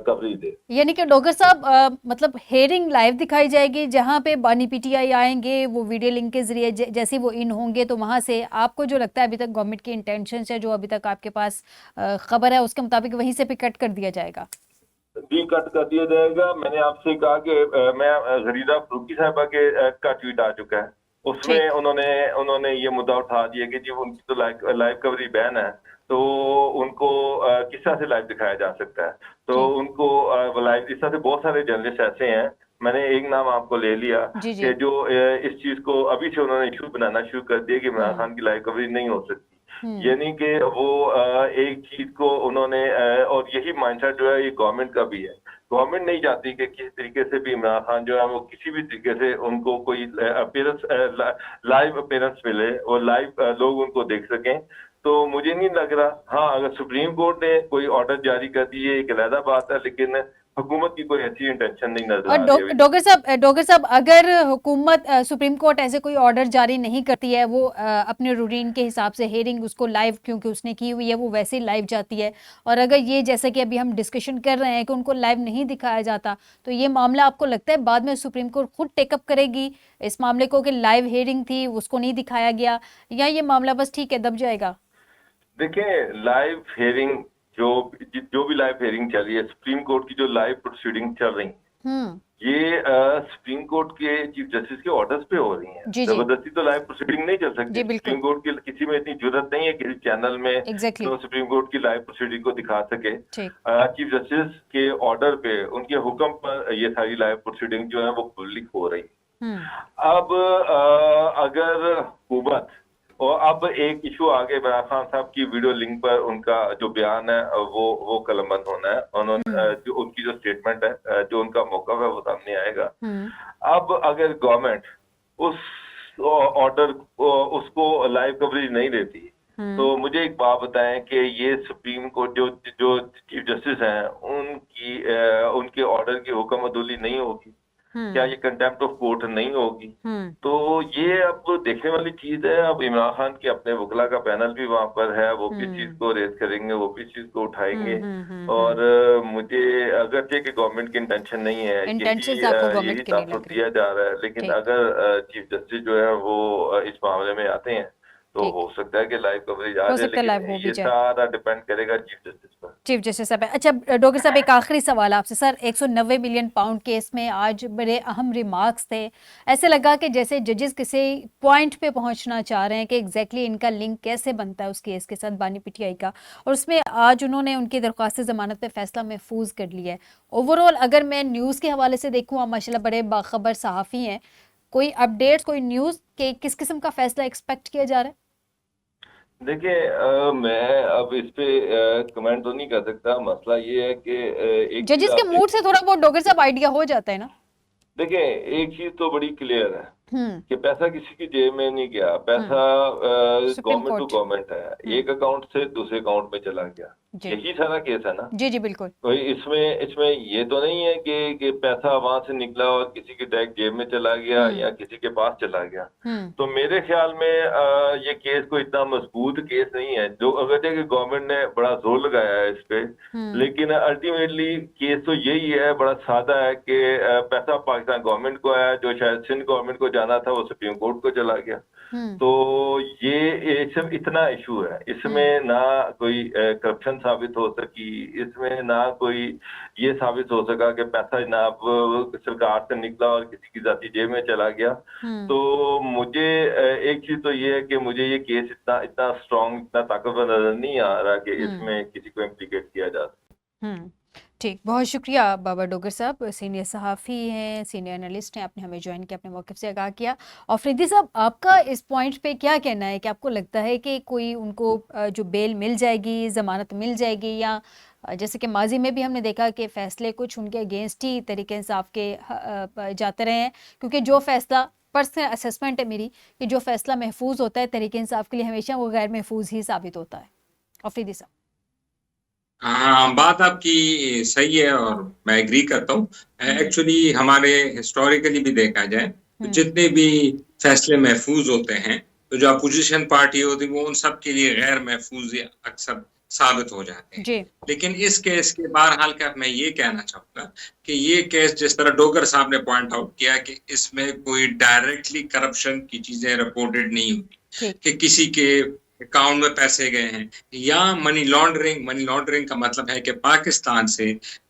Speaker 2: कवरेज दे।
Speaker 1: यानी कि डॉक्टर साहब मतलब हेयरिंग लाइव दिखाई जाएगी, जहां पे बानी पीटीआई आएंगे वो वीडियो लिंक के जरिए जैसे वो इन होंगे, तो वहां से आपको जो लगता है अभी तक गवर्नमेंट की इंटेंशन है, जो अभी तक आपके पास खबर है उसके मुताबिक वहीं से पिक कट कर दिया जाएगा?
Speaker 2: जी, कट कर दिया जाएगा। मैंने आपसे कहा कि मैं गरीदा फरूकी साहबा के का ट्वीट आ चुका है, उसमें उन्होंने ये मुद्दा उठा दिया कि जी उनकी तो लाइव कवरेज बैन है, तो उनको किस तरह से लाइव दिखाया जा सकता है। तो उनको लाइव, इस तरह से बहुत सारे जर्नलिस्ट ऐसे हैं, मैंने एक नाम आपको ले लिया कि जो इस चीज को अभी से उन्होंने इशू बनाना शुरू कर दिया कि इमरान खान की लाइव कवरेज नहीं हो सकती। यानी कि वो एक चीज को उन्होंने, और यही माइंडसेट जो है ये गवर्नमेंट का भी है। गवर्नमेंट नहीं चाहती कि किसी तरीके से भी इमरान खान जो है वो किसी भी तरीके से उनको कोई अपीयरेंस, लाइव अपीयरेंस मिले और लाइव लोग उनको देख सकें। तो मुझे नहीं लग रहा, हाँ अगर सुप्रीम कोर्ट ने कोई ऑर्डर जारी कर दिए एक अलग बात है, लेकिन हुकूमत की कोई ऐसी इंटेंशन नहीं नजर आ रही है।
Speaker 1: डॉक्टर साहब अगर हुकूमत सुप्रीम कोर्ट ऐसे कोई ऑर्डर जारी नहीं करती है, वो अपने रूटीन के हिसाब से हेयरिंग उसको लाइव, क्योंकि उसने की हुई है, वो वैसे ही लाइव जाती है, और अगर ये जैसे कि अभी हम डिस्कशन कर रहे हैं कि उनको लाइव नहीं दिखाया जाता, तो ये मामला आपको लगता है बाद में सुप्रीम कोर्ट खुद टेकअप करेगी इस मामले को कि लाइव हेयरिंग थी उसको नहीं दिखाया गया, या ये मामला बस ठीक है दब जाएगा?
Speaker 2: देखिए, लाइव हेयरिंग जो भी लाइव हेयरिंग चल रही है, सुप्रीम कोर्ट की जो लाइव प्रोसीडिंग चल रही है, ये सुप्रीम कोर्ट के चीफ जस्टिस के ऑर्डर्स पे हो रही हैं। जबरदस्ती तो लाइव प्रोसीडिंग नहीं चल सकती। सुप्रीम कोर्ट की किसी में इतनी जरूरत नहीं है किसी चैनल में तो सुप्रीम कोर्ट की लाइव प्रोसीडिंग को दिखा सके। चीफ जस्टिस के ऑर्डर पे, उनके हुक्म पर ये सारी लाइव प्रोसीडिंग जो है वो पब्लिक हो रही है। अब अगर हुकूमत, और अब एक इशू आगे इमरान खान साहब की वीडियो लिंक पर उनका जो बयान है वो कलमबंद होना है। उन्होंने जो उनकी जो स्टेटमेंट है, जो उनका मौक़िफ़ है वो सामने आएगा। अब अगर गवर्नमेंट उस ऑर्डर उसको लाइव कवरेज नहीं देती, तो मुझे एक बात बताएं कि ये सुप्रीम कोर्ट जो चीफ जस्टिस हैं उनके ऑर्डर की हुक्म अदुली नहीं होगी? क्या ये कंटेम्प्ट ऑफ कोर्ट नहीं होगी? तो ये अब देखने वाली चीज है। अब इमरान खान के अपने वकला का पैनल भी वहां पर है, वो भी चीज को रेज करेंगे, वो भी चीज को उठाएंगे। और मुझे अगरचे कि गवर्नमेंट की इंटेंशन नहीं है, यही तासुर दिया जा रहा है, लेकिन अगर चीफ जस्टिस जो है वो इस मामले में आते हैं तो हो सकता है कि लाइव कवरेज आ जाए, लेकिन ये सारा डिपेंड करेगा चीफ जस्टिस पर।
Speaker 1: चीफ जस्टिस साहब, अच्छा डॉक्टर साहब एक आखिरी सवाल आपसे। सर 190 मिलियन पाउंड केस में आज बड़े अहम रिमार्क्स थे, ऐसे लगा कि जैसे जजेस किसी पॉइंट पे पहुंचना चाह रहे हैं कि एग्जैक्टली इनका लिंक कैसे बनता है उस केस के साथ बानी पीटीआई का, और उसमें आज उन्होंने उनकी दरख्वास्त जमानत पे फैसला महफूज कर लिया है। ओवरऑल अगर मैं न्यूज़ के हवाले से देखूँ, आप माशाल्लाह बड़े बाखबर सहाफ़ी हैं, कोई अपडेट्स, कोई न्यूज़ के किस किस्म का फैसला एक्सपेक्ट किया जा रहा है?
Speaker 2: देखिए, मैं अब इस पे कमेंट तो नहीं कर सकता। मसला ये है कि एक
Speaker 1: जजेस के मूड से थोड़ा बहुत डॉक्टर साहब आइडिया हो जाता है ना।
Speaker 2: देखिए, एक चीज तो बड़ी क्लियर है कि पैसा किसी की जेब में नहीं गया, पैसा गवर्नमेंट टू गवर्नमेंट है, एक अकाउंट से दूसरे अकाउंट में चला गया।
Speaker 1: जी
Speaker 2: यही सारा केस है ना।
Speaker 1: जी जी बिल्कुल।
Speaker 2: कोई इसमें इसमें ये तो नहीं है कि पैसा वहां से निकला और किसी की डायरेक्ट जेब में चला गया या किसी के पास चला गया। तो मेरे ख्याल में ये केस कोई इतना मजबूत केस नहीं है। जो अगर देखिए गवर्नमेंट ने बड़ा जोर लगाया है इस पे, लेकिन अल्टीमेटली केस तो यही है, बड़ा सादा है कि पैसा पाकिस्तान गवर्नमेंट को आया, जो शायद सिंध गवर्नमेंट को जाना था वो सुप्रीम कोर्ट को चला गया। तो ये सिर्फ इतना इशू है, इसमें ना कोई करप्शन साबित हो सकी, इसमें ना कोई ये साबित हो सका कि पैसा जनाब सरकार से निकला और किसी की जाती जेब में चला गया। तो मुझे एक चीज तो ये है कि मुझे ये केस इतना इतना स्ट्रांग, इतना ताकतवर नजर नहीं आ रहा कि इसमें किसी को इम्प्लीकेट किया जा सके।
Speaker 1: ठीक, बहुत शुक्रिया बाबर डोगर साहब, सीनियर सहाफ़ी हैं, सीनियर एनालिस्ट हैं, आपने हमें ज्वाइन किया, अपने मौक़िफ़ से आगाह किया। और फरीदी साहब, आपका इस पॉइंट पे क्या कहना है कि आपको लगता है कि कोई उनको जो बेल मिल जाएगी, ज़मानत मिल जाएगी, या जैसे कि माजी में भी हमने देखा कि फ़ैसले कुछ उनके अगेंस्ट ही तरीके इंसाफ के जाते रहे हैं, क्योंकि जो फ़ैसला, पर्सनल असेसमेंट है मेरी, कि जो फ़ैसला महफूज होता है तरीके इंसाफ के लिए, हमेशा वो गैर महफूज ही साबित होता है। फरीदी साहब।
Speaker 3: हाँ, बात आपकी सही है और मैं एग्री करता हूँ। एक्चुअली हमारे हिस्टोरिकली भी देखा जाए तो जितने भी फैसले महफूज होते हैं, तो जो अपोजिशन पार्टी होती है वो उन सब के लिए गैर महफूज अक्सर साबित हो जाते हैं।
Speaker 1: जी।
Speaker 3: लेकिन इस केस के बहरहाल क्या मैं ये कहना चाहूंगा कि ये केस जिस तरह डोगर साहब ने पॉइंट आउट किया कि इसमें कोई डायरेक्टली करप्शन की चीजें रिपोर्टेड नहीं हुई कि किसी के अकाउंट में पैसे गए हैं या मनी लॉन्ड्रिंग का मतलब है कि पाकिस्तान से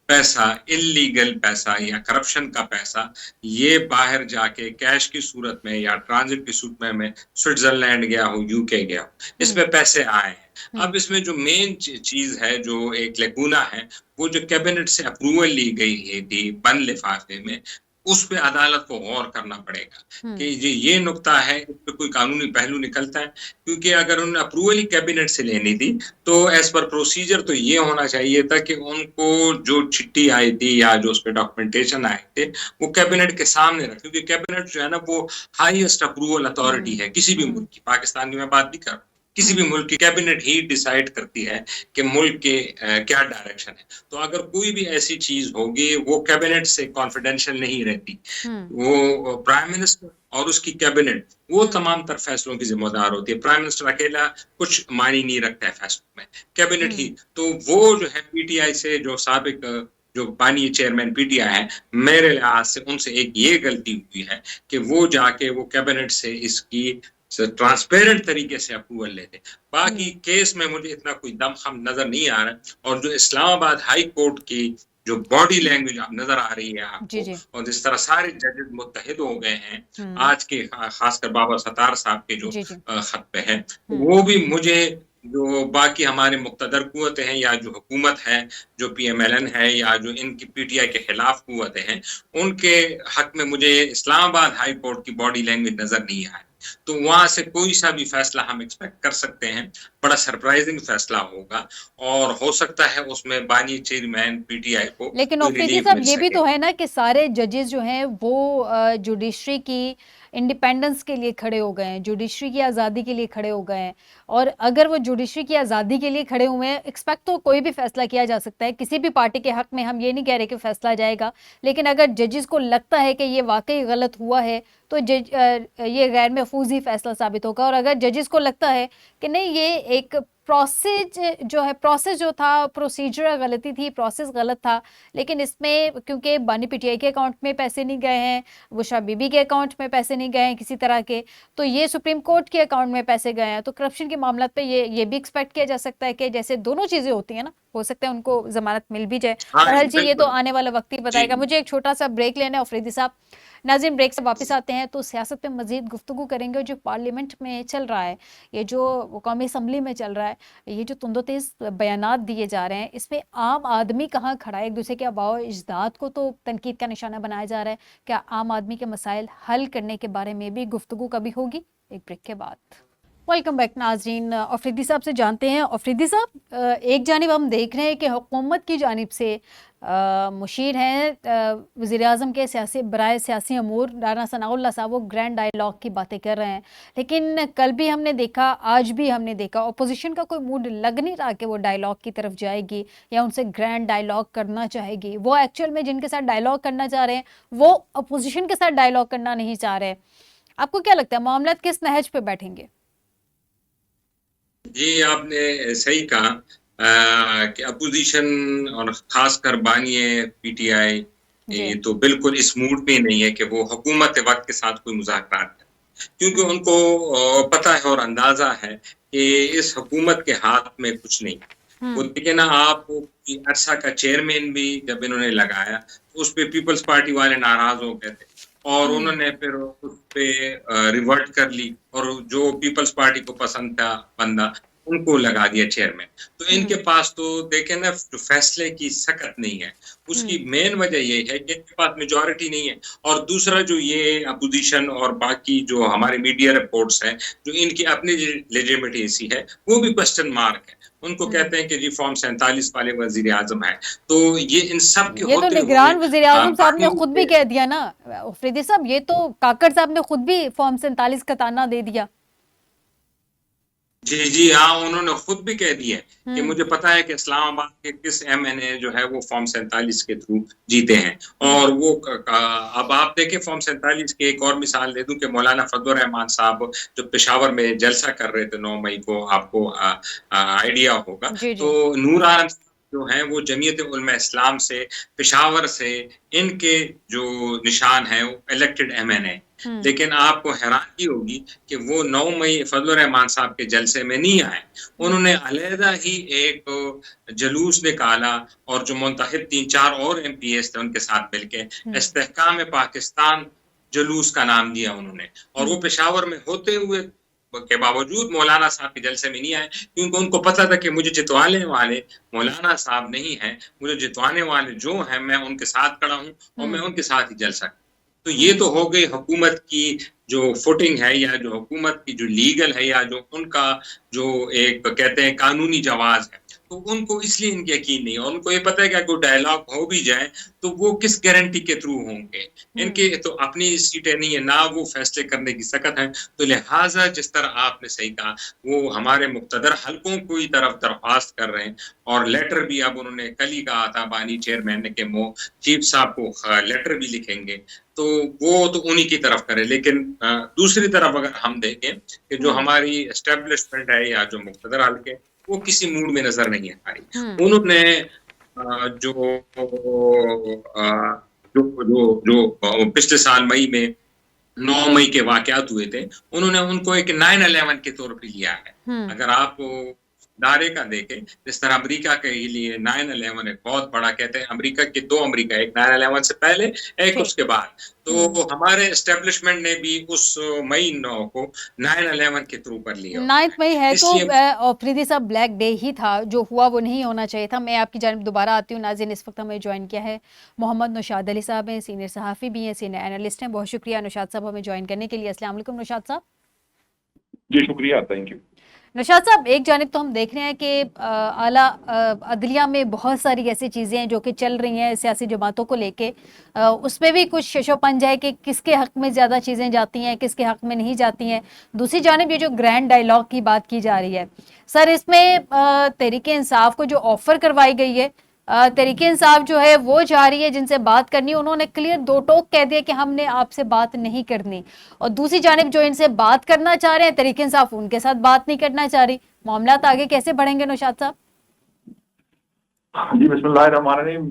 Speaker 3: पैसा, इलीगल पैसा या करप्शन का पैसा ये बाहर जाके कैश की सूरत में या ट्रांजिट की सूरत में मैं स्विट्जरलैंड गया हूँ, यूके गया हूँ, इसमें पैसे आए हैं। अब इसमें जो मेन चीज है, जो एक लेकुना है, वो जो कैबिनेट से अप्रूवल ली गई थी बंद लिफाफे में, उस पे अदालत को गौर करना पड़ेगा कि ये नुक्ता है, इस पे कोई कानूनी पहलू निकलता है। क्योंकि अगर उन्होंने अप्रूवल ही कैबिनेट से लेनी थी तो एज पर प्रोसीजर तो ये होना चाहिए था कि उनको जो चिट्ठी आई थी या जो उस पे डॉक्यूमेंटेशन आए थे वो कैबिनेट के सामने रख, क्योंकि कैबिनेट जो है ना वो हाईएस्ट अप्रूवल अथॉरिटी है किसी भी मुल्क की। पाकिस्तान की मैं बात भी कर, किसी भी मुल्क की कैबिनेट ही डिसाइड करती है कि मुल्क के क्या डायरेक्शन है। तो अगर कोई भी ऐसी चीज होगी वो कैबिनेट से कॉन्फिडेंशियल नहीं रहती, वो प्राइम मिनिस्टर और उसकी कैबिनेट वो तमाम तर फैसलों की जिम्मेदार होती है। प्राइम मिनिस्टर अकेला कुछ मायने नहीं रखता है फैसलों में, कैबिनेट ही। तो वो जो है पीटीआई से जो साबिक जो बानी चेयरमैन पीटीआई है, मेरे लिहाज से उनसे एक ये गलती हुई है कि वो जाके वो कैबिनेट से इसकी ट्रांसपेरेंट तरीके से अप्रूवल लेते। बाकी केस में मुझे इतना कोई दमखम नजर नहीं आ रहा। और जो इस्लामाबाद हाई कोर्ट की जो बॉडी लैंग्वेज नजर आ रही है आपको, और जिस तरह सारे जजेस मुत्तहिद हो गए हैं आज के, खासकर बाबा सत्तार साहब के जो खत पे है, वो भी मुझे, जो बाकी हमारे मुक्तदर कुव्वतें हैं या जो हुकूमत है, जो पीएमएलएन है या जो इनकी पीटीआई के खिलाफ कुव्वतें हैं, उनके हक में मुझे इस्लामाबाद हाई कोर्ट की बॉडी लैंग्वेज नजर नहीं आई। तो वहां से कोई सा भी फैसला हम एक्सपेक्ट कर सकते हैं, बड़ा सरप्राइजिंग फैसला होगा और हो सकता है उसमें बानी चेयरमैन पीटीआई को।
Speaker 1: लेकिन ऑफिसर साहब ये भी तो है ना कि सारे जजेस जो हैं वो जुडिशरी की इंडिपेंडेंस के लिए खड़े हो गए हैं, जुडिशरी की आज़ादी के लिए खड़े हो गए हैं। और अगर वो जुडिशरी की आज़ादी के लिए खड़े हुए हैं, एक्सपेक्ट तो कोई भी फैसला किया जा सकता है किसी भी पार्टी के हक में। हम ये नहीं कह रहे कि फैसला जाएगा, लेकिन अगर जजेस को लगता है कि ये वाकई गलत हुआ है तो ये गैर महफूज ही फैसला साबित होगा। और अगर जजेस को लगता है कि नहीं, ये एक प्रोसेस जो था, प्रोसीजर गलती थी, प्रोसेस गलत था, लेकिन इसमें क्योंकि बानी पीटीआई के अकाउंट में पैसे नहीं गए हैं, बुशरा बीबी के अकाउंट में पैसे नहीं गए हैं किसी तरह के, तो ये सुप्रीम कोर्ट के अकाउंट में पैसे गए हैं, तो करप्शन के मामला पे ये भी एक्सपेक्ट किया जा सकता है कि जैसे दोनों चीज़ें होती हैं ना, हो सकता है उनको जमानत मिल भी जाए। बहरहाल जी, ये तो आने वाला वक्त ही बताएगा। मुझे एक छोटा सा ब्रेक लेना है अफरीदी साहब। नाज़रीन, ब्रेक से वापस आते हैं तो सियासत पे मज़ीद गुफ्तगू करेंगे। और जो पार्लियामेंट में चल रहा है, ये जो कौमी असम्बली में चल रहा है, ये जो तुंदो-तेज़ बयानात दिए जा रहे हैं, इसमें आम आदमी कहाँ खड़ा है? एक दूसरे के अबाव इजदाद को तो तनकीद का निशाना बनाया जा रहा है। क्या आम आदमी के मसाइल हल करने के बारे में भी गुफ्तगू कभी होगी? एक ब्रेक के बाद। वेलकम बैक नाजरीन। अफरीदी साहब से जानते हैं। अफरीदी साहब, एक जानिब हम देख रहे हैं कि हुकूमत की जानिब से मुशीर हैं वज़ीर आज़म के सियासी बराए सियासी अमूर राना सनाउल्लाह साहब, वो ग्रैंड डायलॉग की बातें कर रहे हैं, लेकिन कल भी हमने देखा, आज भी हमने देखा, अपोजिशन का कोई मूड लग नहीं रहा कि वो डायलॉग की तरफ जाएगी या उनसे ग्रैंड डायलॉग करना चाहेगी। वो एक्चुअल में जिनके साथ डायलॉग करना चाह रहे हैं वो अपोजिशन के साथ डायलॉग करना नहीं चाह रहे। आपको क्या लगता है मामला किस नहज पे बैठेंगे?
Speaker 3: जी, आपने सही कहा कि अपोजिशन और खासकर बानिए पीटीआई तो बिल्कुल इस मूड में नहीं है कि वो हुकूमत वक्त के साथ कोई मुज़ाकरात करें, क्योंकि उनको पता है और अंदाजा है कि इस हुकूमत के हाथ में कुछ नहीं। वो देखिए ना, आप अरसा का चेयरमैन भी जब इन्होंने लगाया तो उस पे पीपल्स पार्टी वाले नाराज हो गए थे और उन्होंने फिर उस पे रिवर्ट कर ली और जो पीपल्स पार्टी को पसंद था बंदा उनको लगा दिया चेयरमैन। तो इनके पास तो देखें ना, फैसले की सकत नहीं है। उसकी मेन वजह ये है कि इनके पास मेजॉरिटी नहीं है। और दूसरा जो ये अपोजिशन और बाकी जो हमारे मीडिया रिपोर्ट्स हैं, जो इनकी अपनी लेजिटिमेसी है वो भी क्वेश्चन मार्क है। उनको कहते हैं कि जी फॉर्म 47 वाले वजीर आजम है। तो ये इन सब के
Speaker 1: ये तो
Speaker 3: होते
Speaker 1: निगरान
Speaker 3: हुए
Speaker 1: वजीर आजम साहब ने खुद भी कह दिया ना अफरीदी साहब, ये तो काकड़ साहब ने खुद भी फॉर्म 47 का ताना दे दिया।
Speaker 3: जी जी हाँ, उन्होंने खुद भी कह दिया कि मुझे पता है कि इस्लामाबाद के किस एमएनए जो है वो फॉर्म 47 के थ्रू जीते हैं। और वो अब आप देखें, फॉर्म 47 की एक और मिसाल दे दूं कि मौलाना फजलुर रहमान साहब जो पेशावर में जलसा कर रहे थे 9 मई को, आपको आइडिया होगा। तो नूर आलम जो हैं वो जमीयत उलमा इस्लाम से, पेशावर से, इनके जो निशान है वो इलेक्टेड एमएनए। लेकिन आपको हैरानी होगी कि वो 9 मई फजलुर रहमान साहब के जलसे में नहीं आए। उन्होंने अलहदा ही एक जुलूस निकाला और जो मुंतखब 3-4 और एमपीएस थे उनके साथ मिलके इस्तेहकाम पाकिस्तान जुलूस का नाम दिया उन्होंने। और वो पेशावर में होते हुए के बावजूद मौलाना साहब के जलसे में नहीं आए, क्योंकि उनको पता था कि मुझे जितवाने वाले मौलाना साहब नहीं हैं, मुझे जितवाने वाले जो हैं मैं उनके साथ खड़ा हूँ और मैं उनके साथ ही जलसा। तो ये तो हो गई हुकूमत की जो फुटिंग है या जो हुकूमत की जो लीगल है या जो उनका जो एक कहते हैं कानूनी जवाज है। तो उनको इसलिए इनकी यकीन नहीं है। उनको ये पता है कि अगर कोई हो भी जाए तो वो किस गारंटी के थ्रू होंगे। इनके तो अपनी सीटें नहीं है, ना वो फैसले करने की सकत है। तो लिहाजा जिस तरह आपने सही कहा, वो हमारे मुक्तदर हलकों को ही तरफ दरख्वास्त कर रहे हैं। और लेटर भी अब उन्होंने कल ही कहा था बानी चेयरमैन ने कि वो चीफ साहब को लेटर भी लिखेंगे, तो वो तो उन्हीं की तरफ करे। लेकिन दूसरी तरफ अगर हम देखें कि जो हमारी एस्टेब्लिशमेंट है या जो मुक्तदर हल्के, वो किसी मूड में नजर नहीं आ रही। उन्होंने जो जो जो जो पिछले साल मई में 9 मई के वाकयात हुए थे, उन्होंने उनको एक 9/11 के तौर पे लिया है। अगर आप दायरे का देखें, जिस तरह अमेरिका के लिए 9/11 एक बहुत बड़ा, कहते हैं अमेरिका के 2 अमेरिका, एक 9/11 से पहले, एक उसके बाद। तो हमारे एस्टेब्लिशमेंट ने भी उस मई 9 को 9/11 के थ्रू कर लिया।
Speaker 1: 9 मई है तो अफरीदी साहब ब्लैक डे ही था, जो हुआ वो नहीं होना चाहिए था। मैं आपकी जानिब दोबारा आती हूँ। नाज़रीन, इस वक्त हमें ज्वाइन किया है मोहम्मद नौशाद अली साहब हैं, सीनियर सहाफ़ी भी हैं, सीनियर एनालिस्ट हैं। बहुत शुक्रिया नौशाद साहब हमें ज्वाइन करने के लिए। अस्सलाम वालेकुम नौशाद साहब।
Speaker 2: जी शुक्रिया, थैंक यू।
Speaker 1: नौशाद साहब, एक जानिब तो हम देख रहे हैं कि आला अदलिया में बहुत सारी ऐसी चीज़ें हैं जो कि चल रही हैं सियासी जमातों को लेके, उस पर भी कुछ शशोपंज है कि किसके हक़ में ज़्यादा चीज़ें जाती हैं, किसके हक़ में नहीं जाती हैं। दूसरी जानिब ये जो ग्रैंड डायलॉग की बात की जा रही है, सर इसमें तहरीके इंसाफ को जो ऑफ़र करवाई गई है, तहरीके इंसाफ जो है वो जा रही है जिनसे बात करनी, उन्होंने क्लियर दो टोक कह दिया कि हमने आपसे बात नहीं करनी। और दूसरी जानिब जो इनसे बात करना चाह रहे हैं तहरीके इंसाफ, उनके साथ बात नहीं करना चाह रही। मामला तो आगे कैसे बढ़ेंगे नौशाद साहब?
Speaker 4: जी बिस्मिल्लाहिर्रहमानिर्रहीम।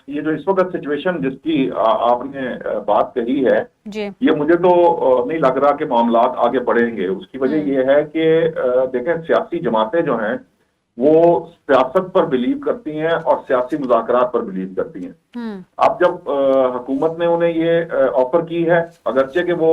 Speaker 4: ये जो इस वक्त सिचुएशन जिसकी आपने बात कही है, ये मुझे तो नहीं लग रहा कि मामला आगे बढ़ेंगे। उसकी वजह ये है कि देखें, सियासी जमातें जो हैं वो सियासत पर बिलीव करती हैं और सियासी मुज़ाकरात पर बिलीव करती हैं। अब जब हुकूमत ने उन्हें ये ऑफर की है, अगरचे कि वो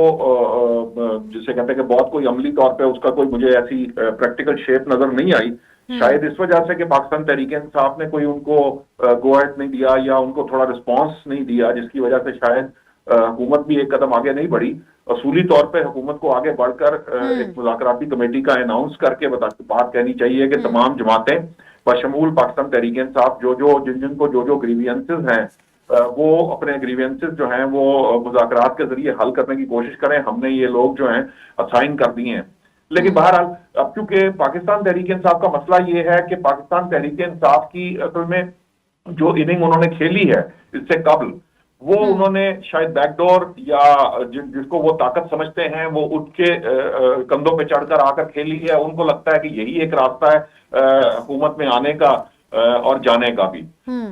Speaker 4: जिसे कहते हैं कि बहुत कोई अमली तौर पे उसका कोई मुझे ऐसी प्रैक्टिकल शेप नजर नहीं आई, शायद इस वजह से कि पाकिस्तान तहरीक इंसाफ ने कोई उनको गो अहेड नहीं दिया या उनको थोड़ा रिस्पॉन्स नहीं दिया, जिसकी वजह से शायद हुकूमत भी एक कदम आगे नहीं बढ़ी। असूली तौर पे हुकूमत को आगे बढ़कर एक मुज़ाकराती कमेटी का अनाउंस करके बात कहनी चाहिए कि तमाम जमातें बशमूल पाकिस्तान तहरीक इंसाफ जिनको जो ग्रीवियंसेस हैं वो अपने ग्रीवियंसेस जो हैं वो मुज़ाकरात के जरिए हल करने की कोशिश करें। हमने ये लोग जो हैं असाइन कर दिए हैं। लेकिन बहरहाल अब चूंकि पाकिस्तान तहरीक इंसाफ का मसला ये है कि पाकिस्तान तहरीक इंसाफ की असल में जो इनिंग उन्होंने खेली है इससे कबल, वो उन्होंने शायद बैकडोर या जिसको वो ताकत समझते हैं वो उसके कंधों पे चढ़कर आकर खेली है। उनको लगता है कि यही एक रास्ता है हुकूमत में आने का और जाने का भी।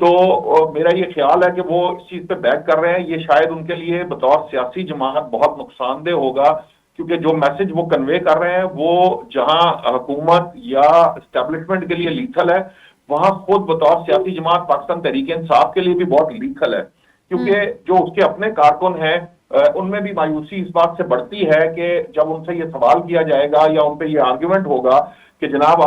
Speaker 4: तो मेरा ये ख्याल है कि वो इस चीज पे बैक कर रहे हैं। ये शायद उनके लिए बतौर सियासी जमात बहुत नुकसानदेह होगा, क्योंकि जो मैसेज वो कन्वे कर रहे हैं वो जहां हुकूमत या एस्टेब्लिशमेंट के लिए लीथल है, वहां खुद बतौर सियासी जमात पाकिस्तान तहरीक इंसाफ के लिए भी बहुत लीथल है। क्योंकि जो उसके अपने कारकुन हैं उनमें भी मायूसी इस बात से बढ़ती है कि जब उनसे ये सवाल किया जाएगा या उन पे ये आर्ग्यूमेंट होगा कि जनाब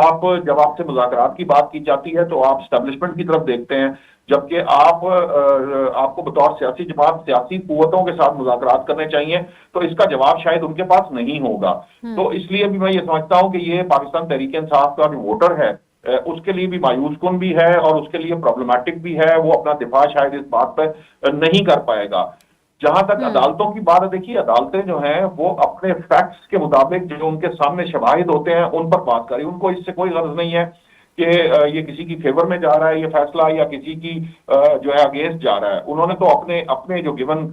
Speaker 4: जब आपसे मुज़ाकरात की बात की जाती है तो आप एस्टेब्लिशमेंट की तरफ देखते हैं, जबकि आपको बतौर सियासी जमात सियासी कुव्वतों के साथ मुज़ाकरात करने चाहिए, तो इसका जवाब शायद उनके पास नहीं होगा। तो इसलिए भी मैं ये समझता हूं कि ये पाकिस्तान तहरीक इंसाफ का जो वोटर है उसके लिए भी मायूस कुन भी है और उसके लिए प्रॉब्लमैटिक भी है। वो अपना दिफा शायद इस बात पर नहीं कर पाएगा। जहां तक अदालतों की बात है, देखिए अदालतें जो हैं वो अपने फैक्ट्स के मुताबिक जो उनके सामने शवाहिद होते हैं उन पर बात करें। उनको इससे कोई गर्ज नहीं है कि ये किसी की फेवर में जा रहा है ये फैसला या किसी की जो है अगेंस्ट जा रहा है। उन्होंने तो अपने जो गिवन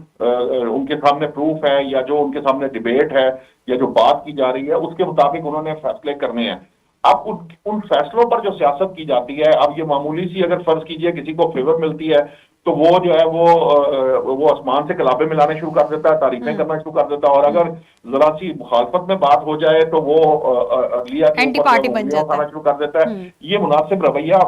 Speaker 4: उनके सामने प्रूफ है या जो उनके सामने डिबेट है या जो बात की जा रही है उसके मुताबिक उन्होंने फैसले करने हैं। अब उन फैसलों पर जो सियासत की जाती है, अब ये मामूली सी अगर फर्ज कीजिए किसी को फेवर मिलती है तो वो जो है वो आसमान से कलाबे मिलाने शुरू कर देता है, तारीफें करना शुरू कर देता है। और अगर जरा सी मुखालफत में बात हो जाए तो वो अगलिया के ऊपर उंगलियां शुरू कर देता है। ये मुनासिब रवैया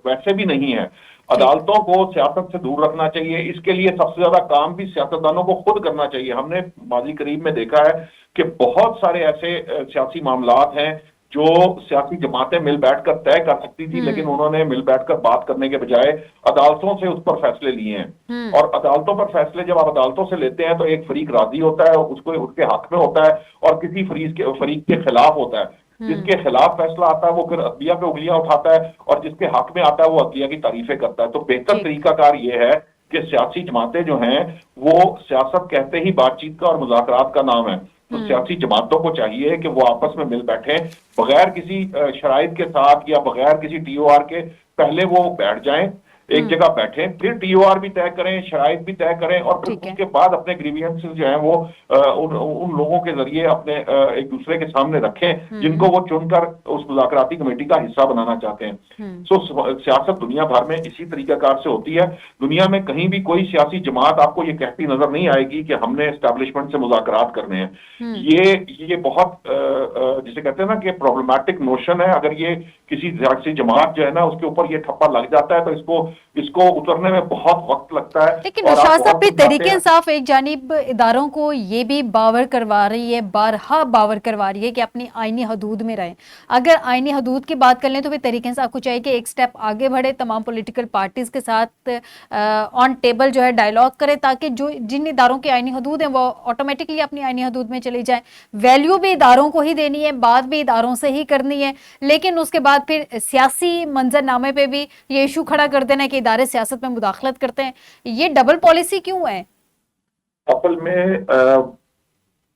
Speaker 4: वैसे भी नहीं है। अदालतों को सियासत से दूर रखना चाहिए। इसके लिए सबसे ज्यादा काम भी सियासतदानों को खुद करना चाहिए। हमने माजी करीब में देखा है कि बहुत सारे ऐसे सियासी मामलात हैं जो सियासी जमातें मिल बैठकर तय कर सकती थी, लेकिन उन्होंने मिल बैठकर बात करने के बजाय अदालतों से उस पर फैसले लिए हैं। और अदालतों पर फैसले जब आप अदालतों से लेते हैं तो एक फरीक राजी होता है, उसको उसके हक में होता है, और किसी फरीक के खिलाफ होता है। जिसके खिलाफ फैसला आता है वो फिर अदलिया पे उंगलियां उठाता है, और जिसके हक में आता है वो अदलिया की तारीफें करता है। तो बेहतर तरीकाकार ये है कि सियासी जमातें जो हैं वो सियासत कहते ही बातचीत का और मुज़ाकरात का नाम है। तो सियासी जमातों को चाहिए कि वो आपस में मिल बैठे बगैर किसी शराइत के साथ या बगैर किसी टीओआर के। पहले वो बैठ जाएं, एक जगह बैठे, फिर टीओआर भी तय करें, शराइत भी तय करें, और फिर उसके बाद अपने ग्रीवियंसेस जो हैं वो उन लोगों के जरिए अपने एक दूसरे के सामने रखें जिनको वो चुनकर उस मुज़ाकराती कमेटी का हिस्सा बनाना चाहते हैं। सो सियासत दुनिया भर में इसी तरीकाकार से होती है। दुनिया में कहीं भी कोई सियासी जमात आपको ये कहती नजर नहीं आएगी कि हमने एस्टेब्लिशमेंट से मुज़ाकरात करने हैं। ये बहुत जिसे कहते हैं ना कि प्रॉब्लमैटिक नोशन है। अगर ये किसी सियासी जमात जो है ना उसके ऊपर ये ठप्पा लग जाता है तो इसको उतरने में बहुत वक्त लगता है।
Speaker 1: लेकिन नौशाद साहब भी तहरीके इंसाफ एक जानिब इदारों को ये भी बावर करवा रही है, बारहा बावर करवा रही है कि अपनी आईनी हदूद में रहें। अगर आईनी हदूद की बात कर लें तो फिर तहरीके इंसाफ को चाहिए कि एक स्टेप आगे बढ़े, तमाम पॉलिटिकल पार्टीज के साथ ऑन टेबल जो है डायलॉग करे, ताकि जो जिन इदारों की आईनी हदूद हैं वो ऑटोमेटिकली अपनी आईनी हदूद में चली जाए। वैल्यू भी इदारों को ही देनी है, बात भी इदारों से ही करनी है, लेकिन उसके बाद फिर सियासी मंजरनामे पे भी ये इशू खड़ा कर देना कि इदारे सियासत में मुदाखलत करते हैं। ये डबल पॉलिसी क्यों है?
Speaker 4: असल में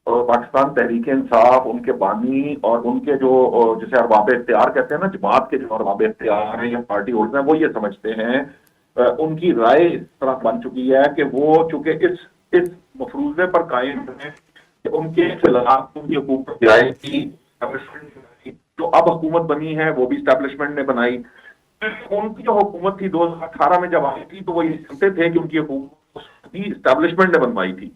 Speaker 4: पाकिस्तान तहरीक इंसाफ, उनके बानी और उनके जो जिसे अरबाब इख्तियार कहते हैं ना, जमात के जो अरबाब इख्तियार हैं या पार्टी होल्डर हैं, वो ये समझते हैं, उनकी राय इस तरह बन चुकी है कि वो चूंकि इस मफरूजे पर कायम है कि उनके खिलाफ उनकी हुकूमत आएगी, जो अब हुकूमत बनी है वो भी एस्टेब्लिशमेंट ने बनाई। उनकी जो हुकूमत थी 2018 में जब आई थी तो वो ये समझते थे कि उनकी हुकूमत एस्टेब्लिशमेंट ने बनवाई थी।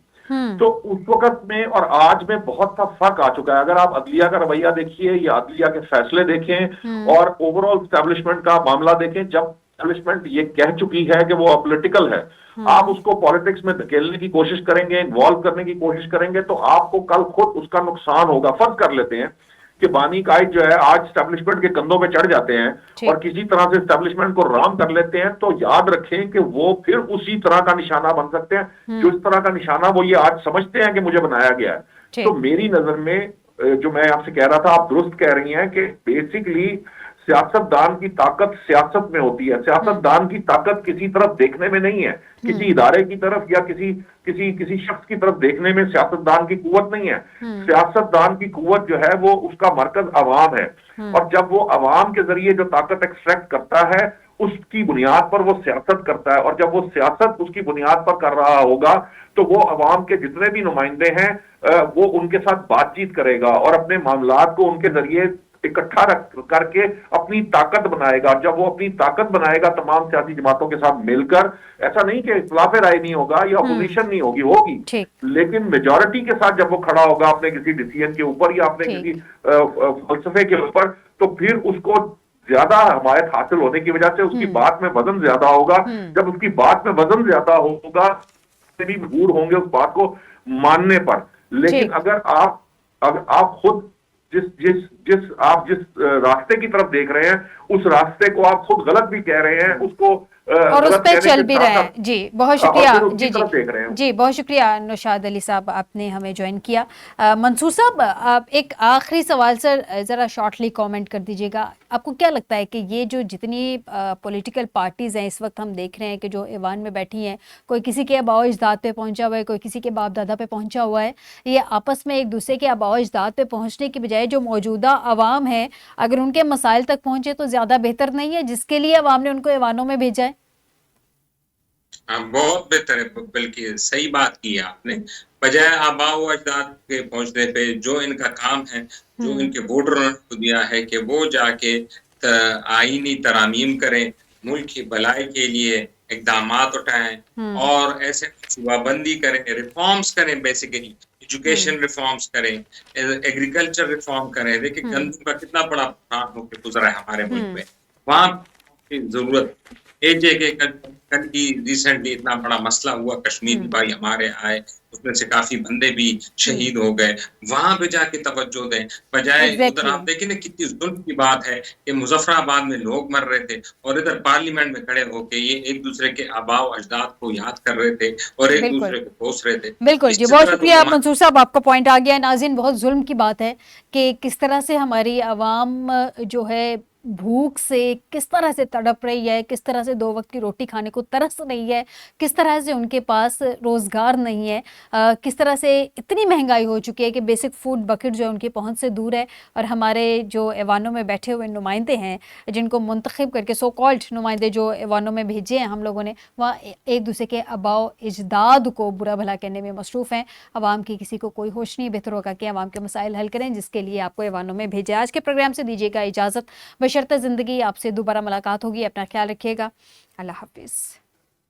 Speaker 4: तो उस वक्त में और आज में बहुत सा फर्क आ चुका है। अगर आप अदलिया का रवैया देखिए या अदलिया के फैसले देखें और ओवरऑल एस्टेब्लिशमेंट का मामला देखें, जब एस्टेब्लिशमेंट ये कह चुकी है कि वो पॉलिटिकल है, आप उसको पॉलिटिक्स में धकेलने की कोशिश करेंगे, इन्वॉल्व करने की कोशिश करेंगे, तो आपको कल खुद उसका नुकसान होगा। फर्ज कर लेते हैं कि बानी कायद जो है आज स्टैब्लिशमेंट के कंधों पे चढ़ जाते हैं और किसी तरह से स्टैब्लिशमेंट को राम कर लेते हैं, तो याद रखें कि वो फिर उसी तरह का निशाना बन सकते हैं जो इस तरह का निशाना वो ये आज समझते हैं कि मुझे बनाया गया है। तो मेरी नजर में जो मैं आपसे कह रहा था, आप दुरुस्त कह रही हैं कि बेसिकली सियासतदान की ताकत सियासत में होती है। सियासतदान की ताकत किसी तरफ देखने में नहीं है, किसी इदारे की तरफ या किसी शख्स की तरफ देखने में सियासतदान की कुव्वत नहीं है। सियासतदान की कुव्वत जो है वो उसका मरकज अवाम है, और जब वो अवाम के जरिए जो ताकत एक्सट्रैक्ट करता है उसकी बुनियाद पर वो सियासत करता है, और जब वो सियासत उसकी बुनियाद पर कर रहा होगा तो वो अवाम के जितने भी नुमाइंदे हैं वो उनके साथ बातचीत करेगा और अपने मामलात को उनके जरिए इकट्ठा करके अपनी ताकत बनाएगा। जब वो अपनी ताकत बनाएगा तमाम सियासी जमातों के साथ मिलकर, ऐसा नहीं कि इख्तिलाफ राय नहीं होगा या अपोजिशन नहीं होगी, लेकिन मेजॉरिटी के साथ जब वो खड़ा होगा अपने किसी डिसीजन के ऊपर या अपने किसी फलसफे के ऊपर, तो फिर उसको ज्यादा हमायत हासिल होने की वजह से उसकी बात में वजन ज्यादा होगा। जब उसकी बात में वजन ज्यादा होगा भी मजबूर होंगे उस बात को मानने पर। लेकिन अगर आप खुद जिस रास्ते की तरफ देख रहे हैं उस रास्ते को आप खुद गलत भी कह रहे हैं, उसको
Speaker 1: और उस पे चल भी रहे हैं। जी बहुत शुक्रिया। जी
Speaker 4: जी
Speaker 1: बहुत शुक्रिया नौशाद अली साहब, आपने हमें ज्वाइन किया। मंसूर साहब, आप एक आखिरी सवाल सर ज़रा शॉर्टली कमेंट कर दीजिएगा। आपको क्या लगता है कि ये जो जितनी पॉलिटिकल पार्टीज़ हैं इस वक्त हम देख रहे हैं कि जो ईवान में बैठी हैं, कोई किसी के आबाओ अजदाद पे पहुंचा हुआ है, कोई किसी के बाप दादा पे पहुंचा हुआ है, ये आपस में एक दूसरे के आबाओ अजदाद पे पहुंचने की बजाय जो मौजूदा अवाम है अगर उनके मसाइल तक पहुंचे तो ज़्यादा बेहतर नहीं है, जिसके लिए अवाम ने उनको ईवानों में भेजा है?
Speaker 3: बहुत बेहतर है, बल्कि सही बात की है आपने। बजाय आबाओ अजदाद के पहुंचने पे जो इनका काम है, जो इनके वोटरों को दिया है कि वो जाके आईनी तरामीम करें, मुल्क की भलाई के लिए इकदामात उठाएं और ऐसे सूबाबंदी करें, रिफॉर्म्स करें, बेसिकली एजुकेशन रिफॉर्म्स करें, एग्रीकल्चर रिफॉर्म करें। देखिए गंदम का कितना बड़ा होकर गुजरा है हमारे मुल्क में, वहां की जरूरत। एक जगह कल की रिसेंटली इतना बड़ा मसला हुआ, कश्मीरी भाई हमारे आए, उसमें से काफी बंदे भी शहीद हो गए, वहां पे जाके तवज्जो दें। बजाय उधर आप देखें ना कितनी जुल्म की बात है कि मुजफ्फराबाद में लोग मर रहे थे और इधर पार्लियामेंट में खड़े होके ये एक दूसरे के आबाओ अजदाद को याद कर रहे थे और एक दूसरे को कोस रहे थे।
Speaker 1: बिल्कुल जी, बहुत शुक्रिया मंसूर साहब, आपका पॉइंट आ गया। नाज़रीन, बहुत जुल्म की बात है कि किस तरह से हमारी आवाम जो है भूख से किस तरह से तड़प रही है, किस तरह से 2 वक्त की रोटी खाने को तरस रही है, किस तरह से उनके पास रोज़गार नहीं है, किस तरह से इतनी महंगाई हो चुकी है कि बेसिक फूड बकेट जो है उनकी पहुंच से दूर है। और हमारे जो ऐवानों में बैठे हुए नुमाइंदे हैं, जिनको मुंतखब करके सो कॉल्ड नुमाइंदे जो ऐवानों में भेजे हैं हम लोगों ने, वहाँ एक दूसरे के आबाओ अजदाद को बुरा भला कहने में मसरूफ़ हैं। आवाम की किसी को कोई होश नहीं। बेहतर होगा कि आवाम के मसाइल हल करें, जिसके लिए आपको ऐवानों में भेजे। आज के प्रोग्राम से दीजिएगा इजाज़त, बशर्ते ज़िंदगी आपसे दोबारा मुलाकात होगी। अपना ख्याल रखिएगा। अल्लाह हाफिज़।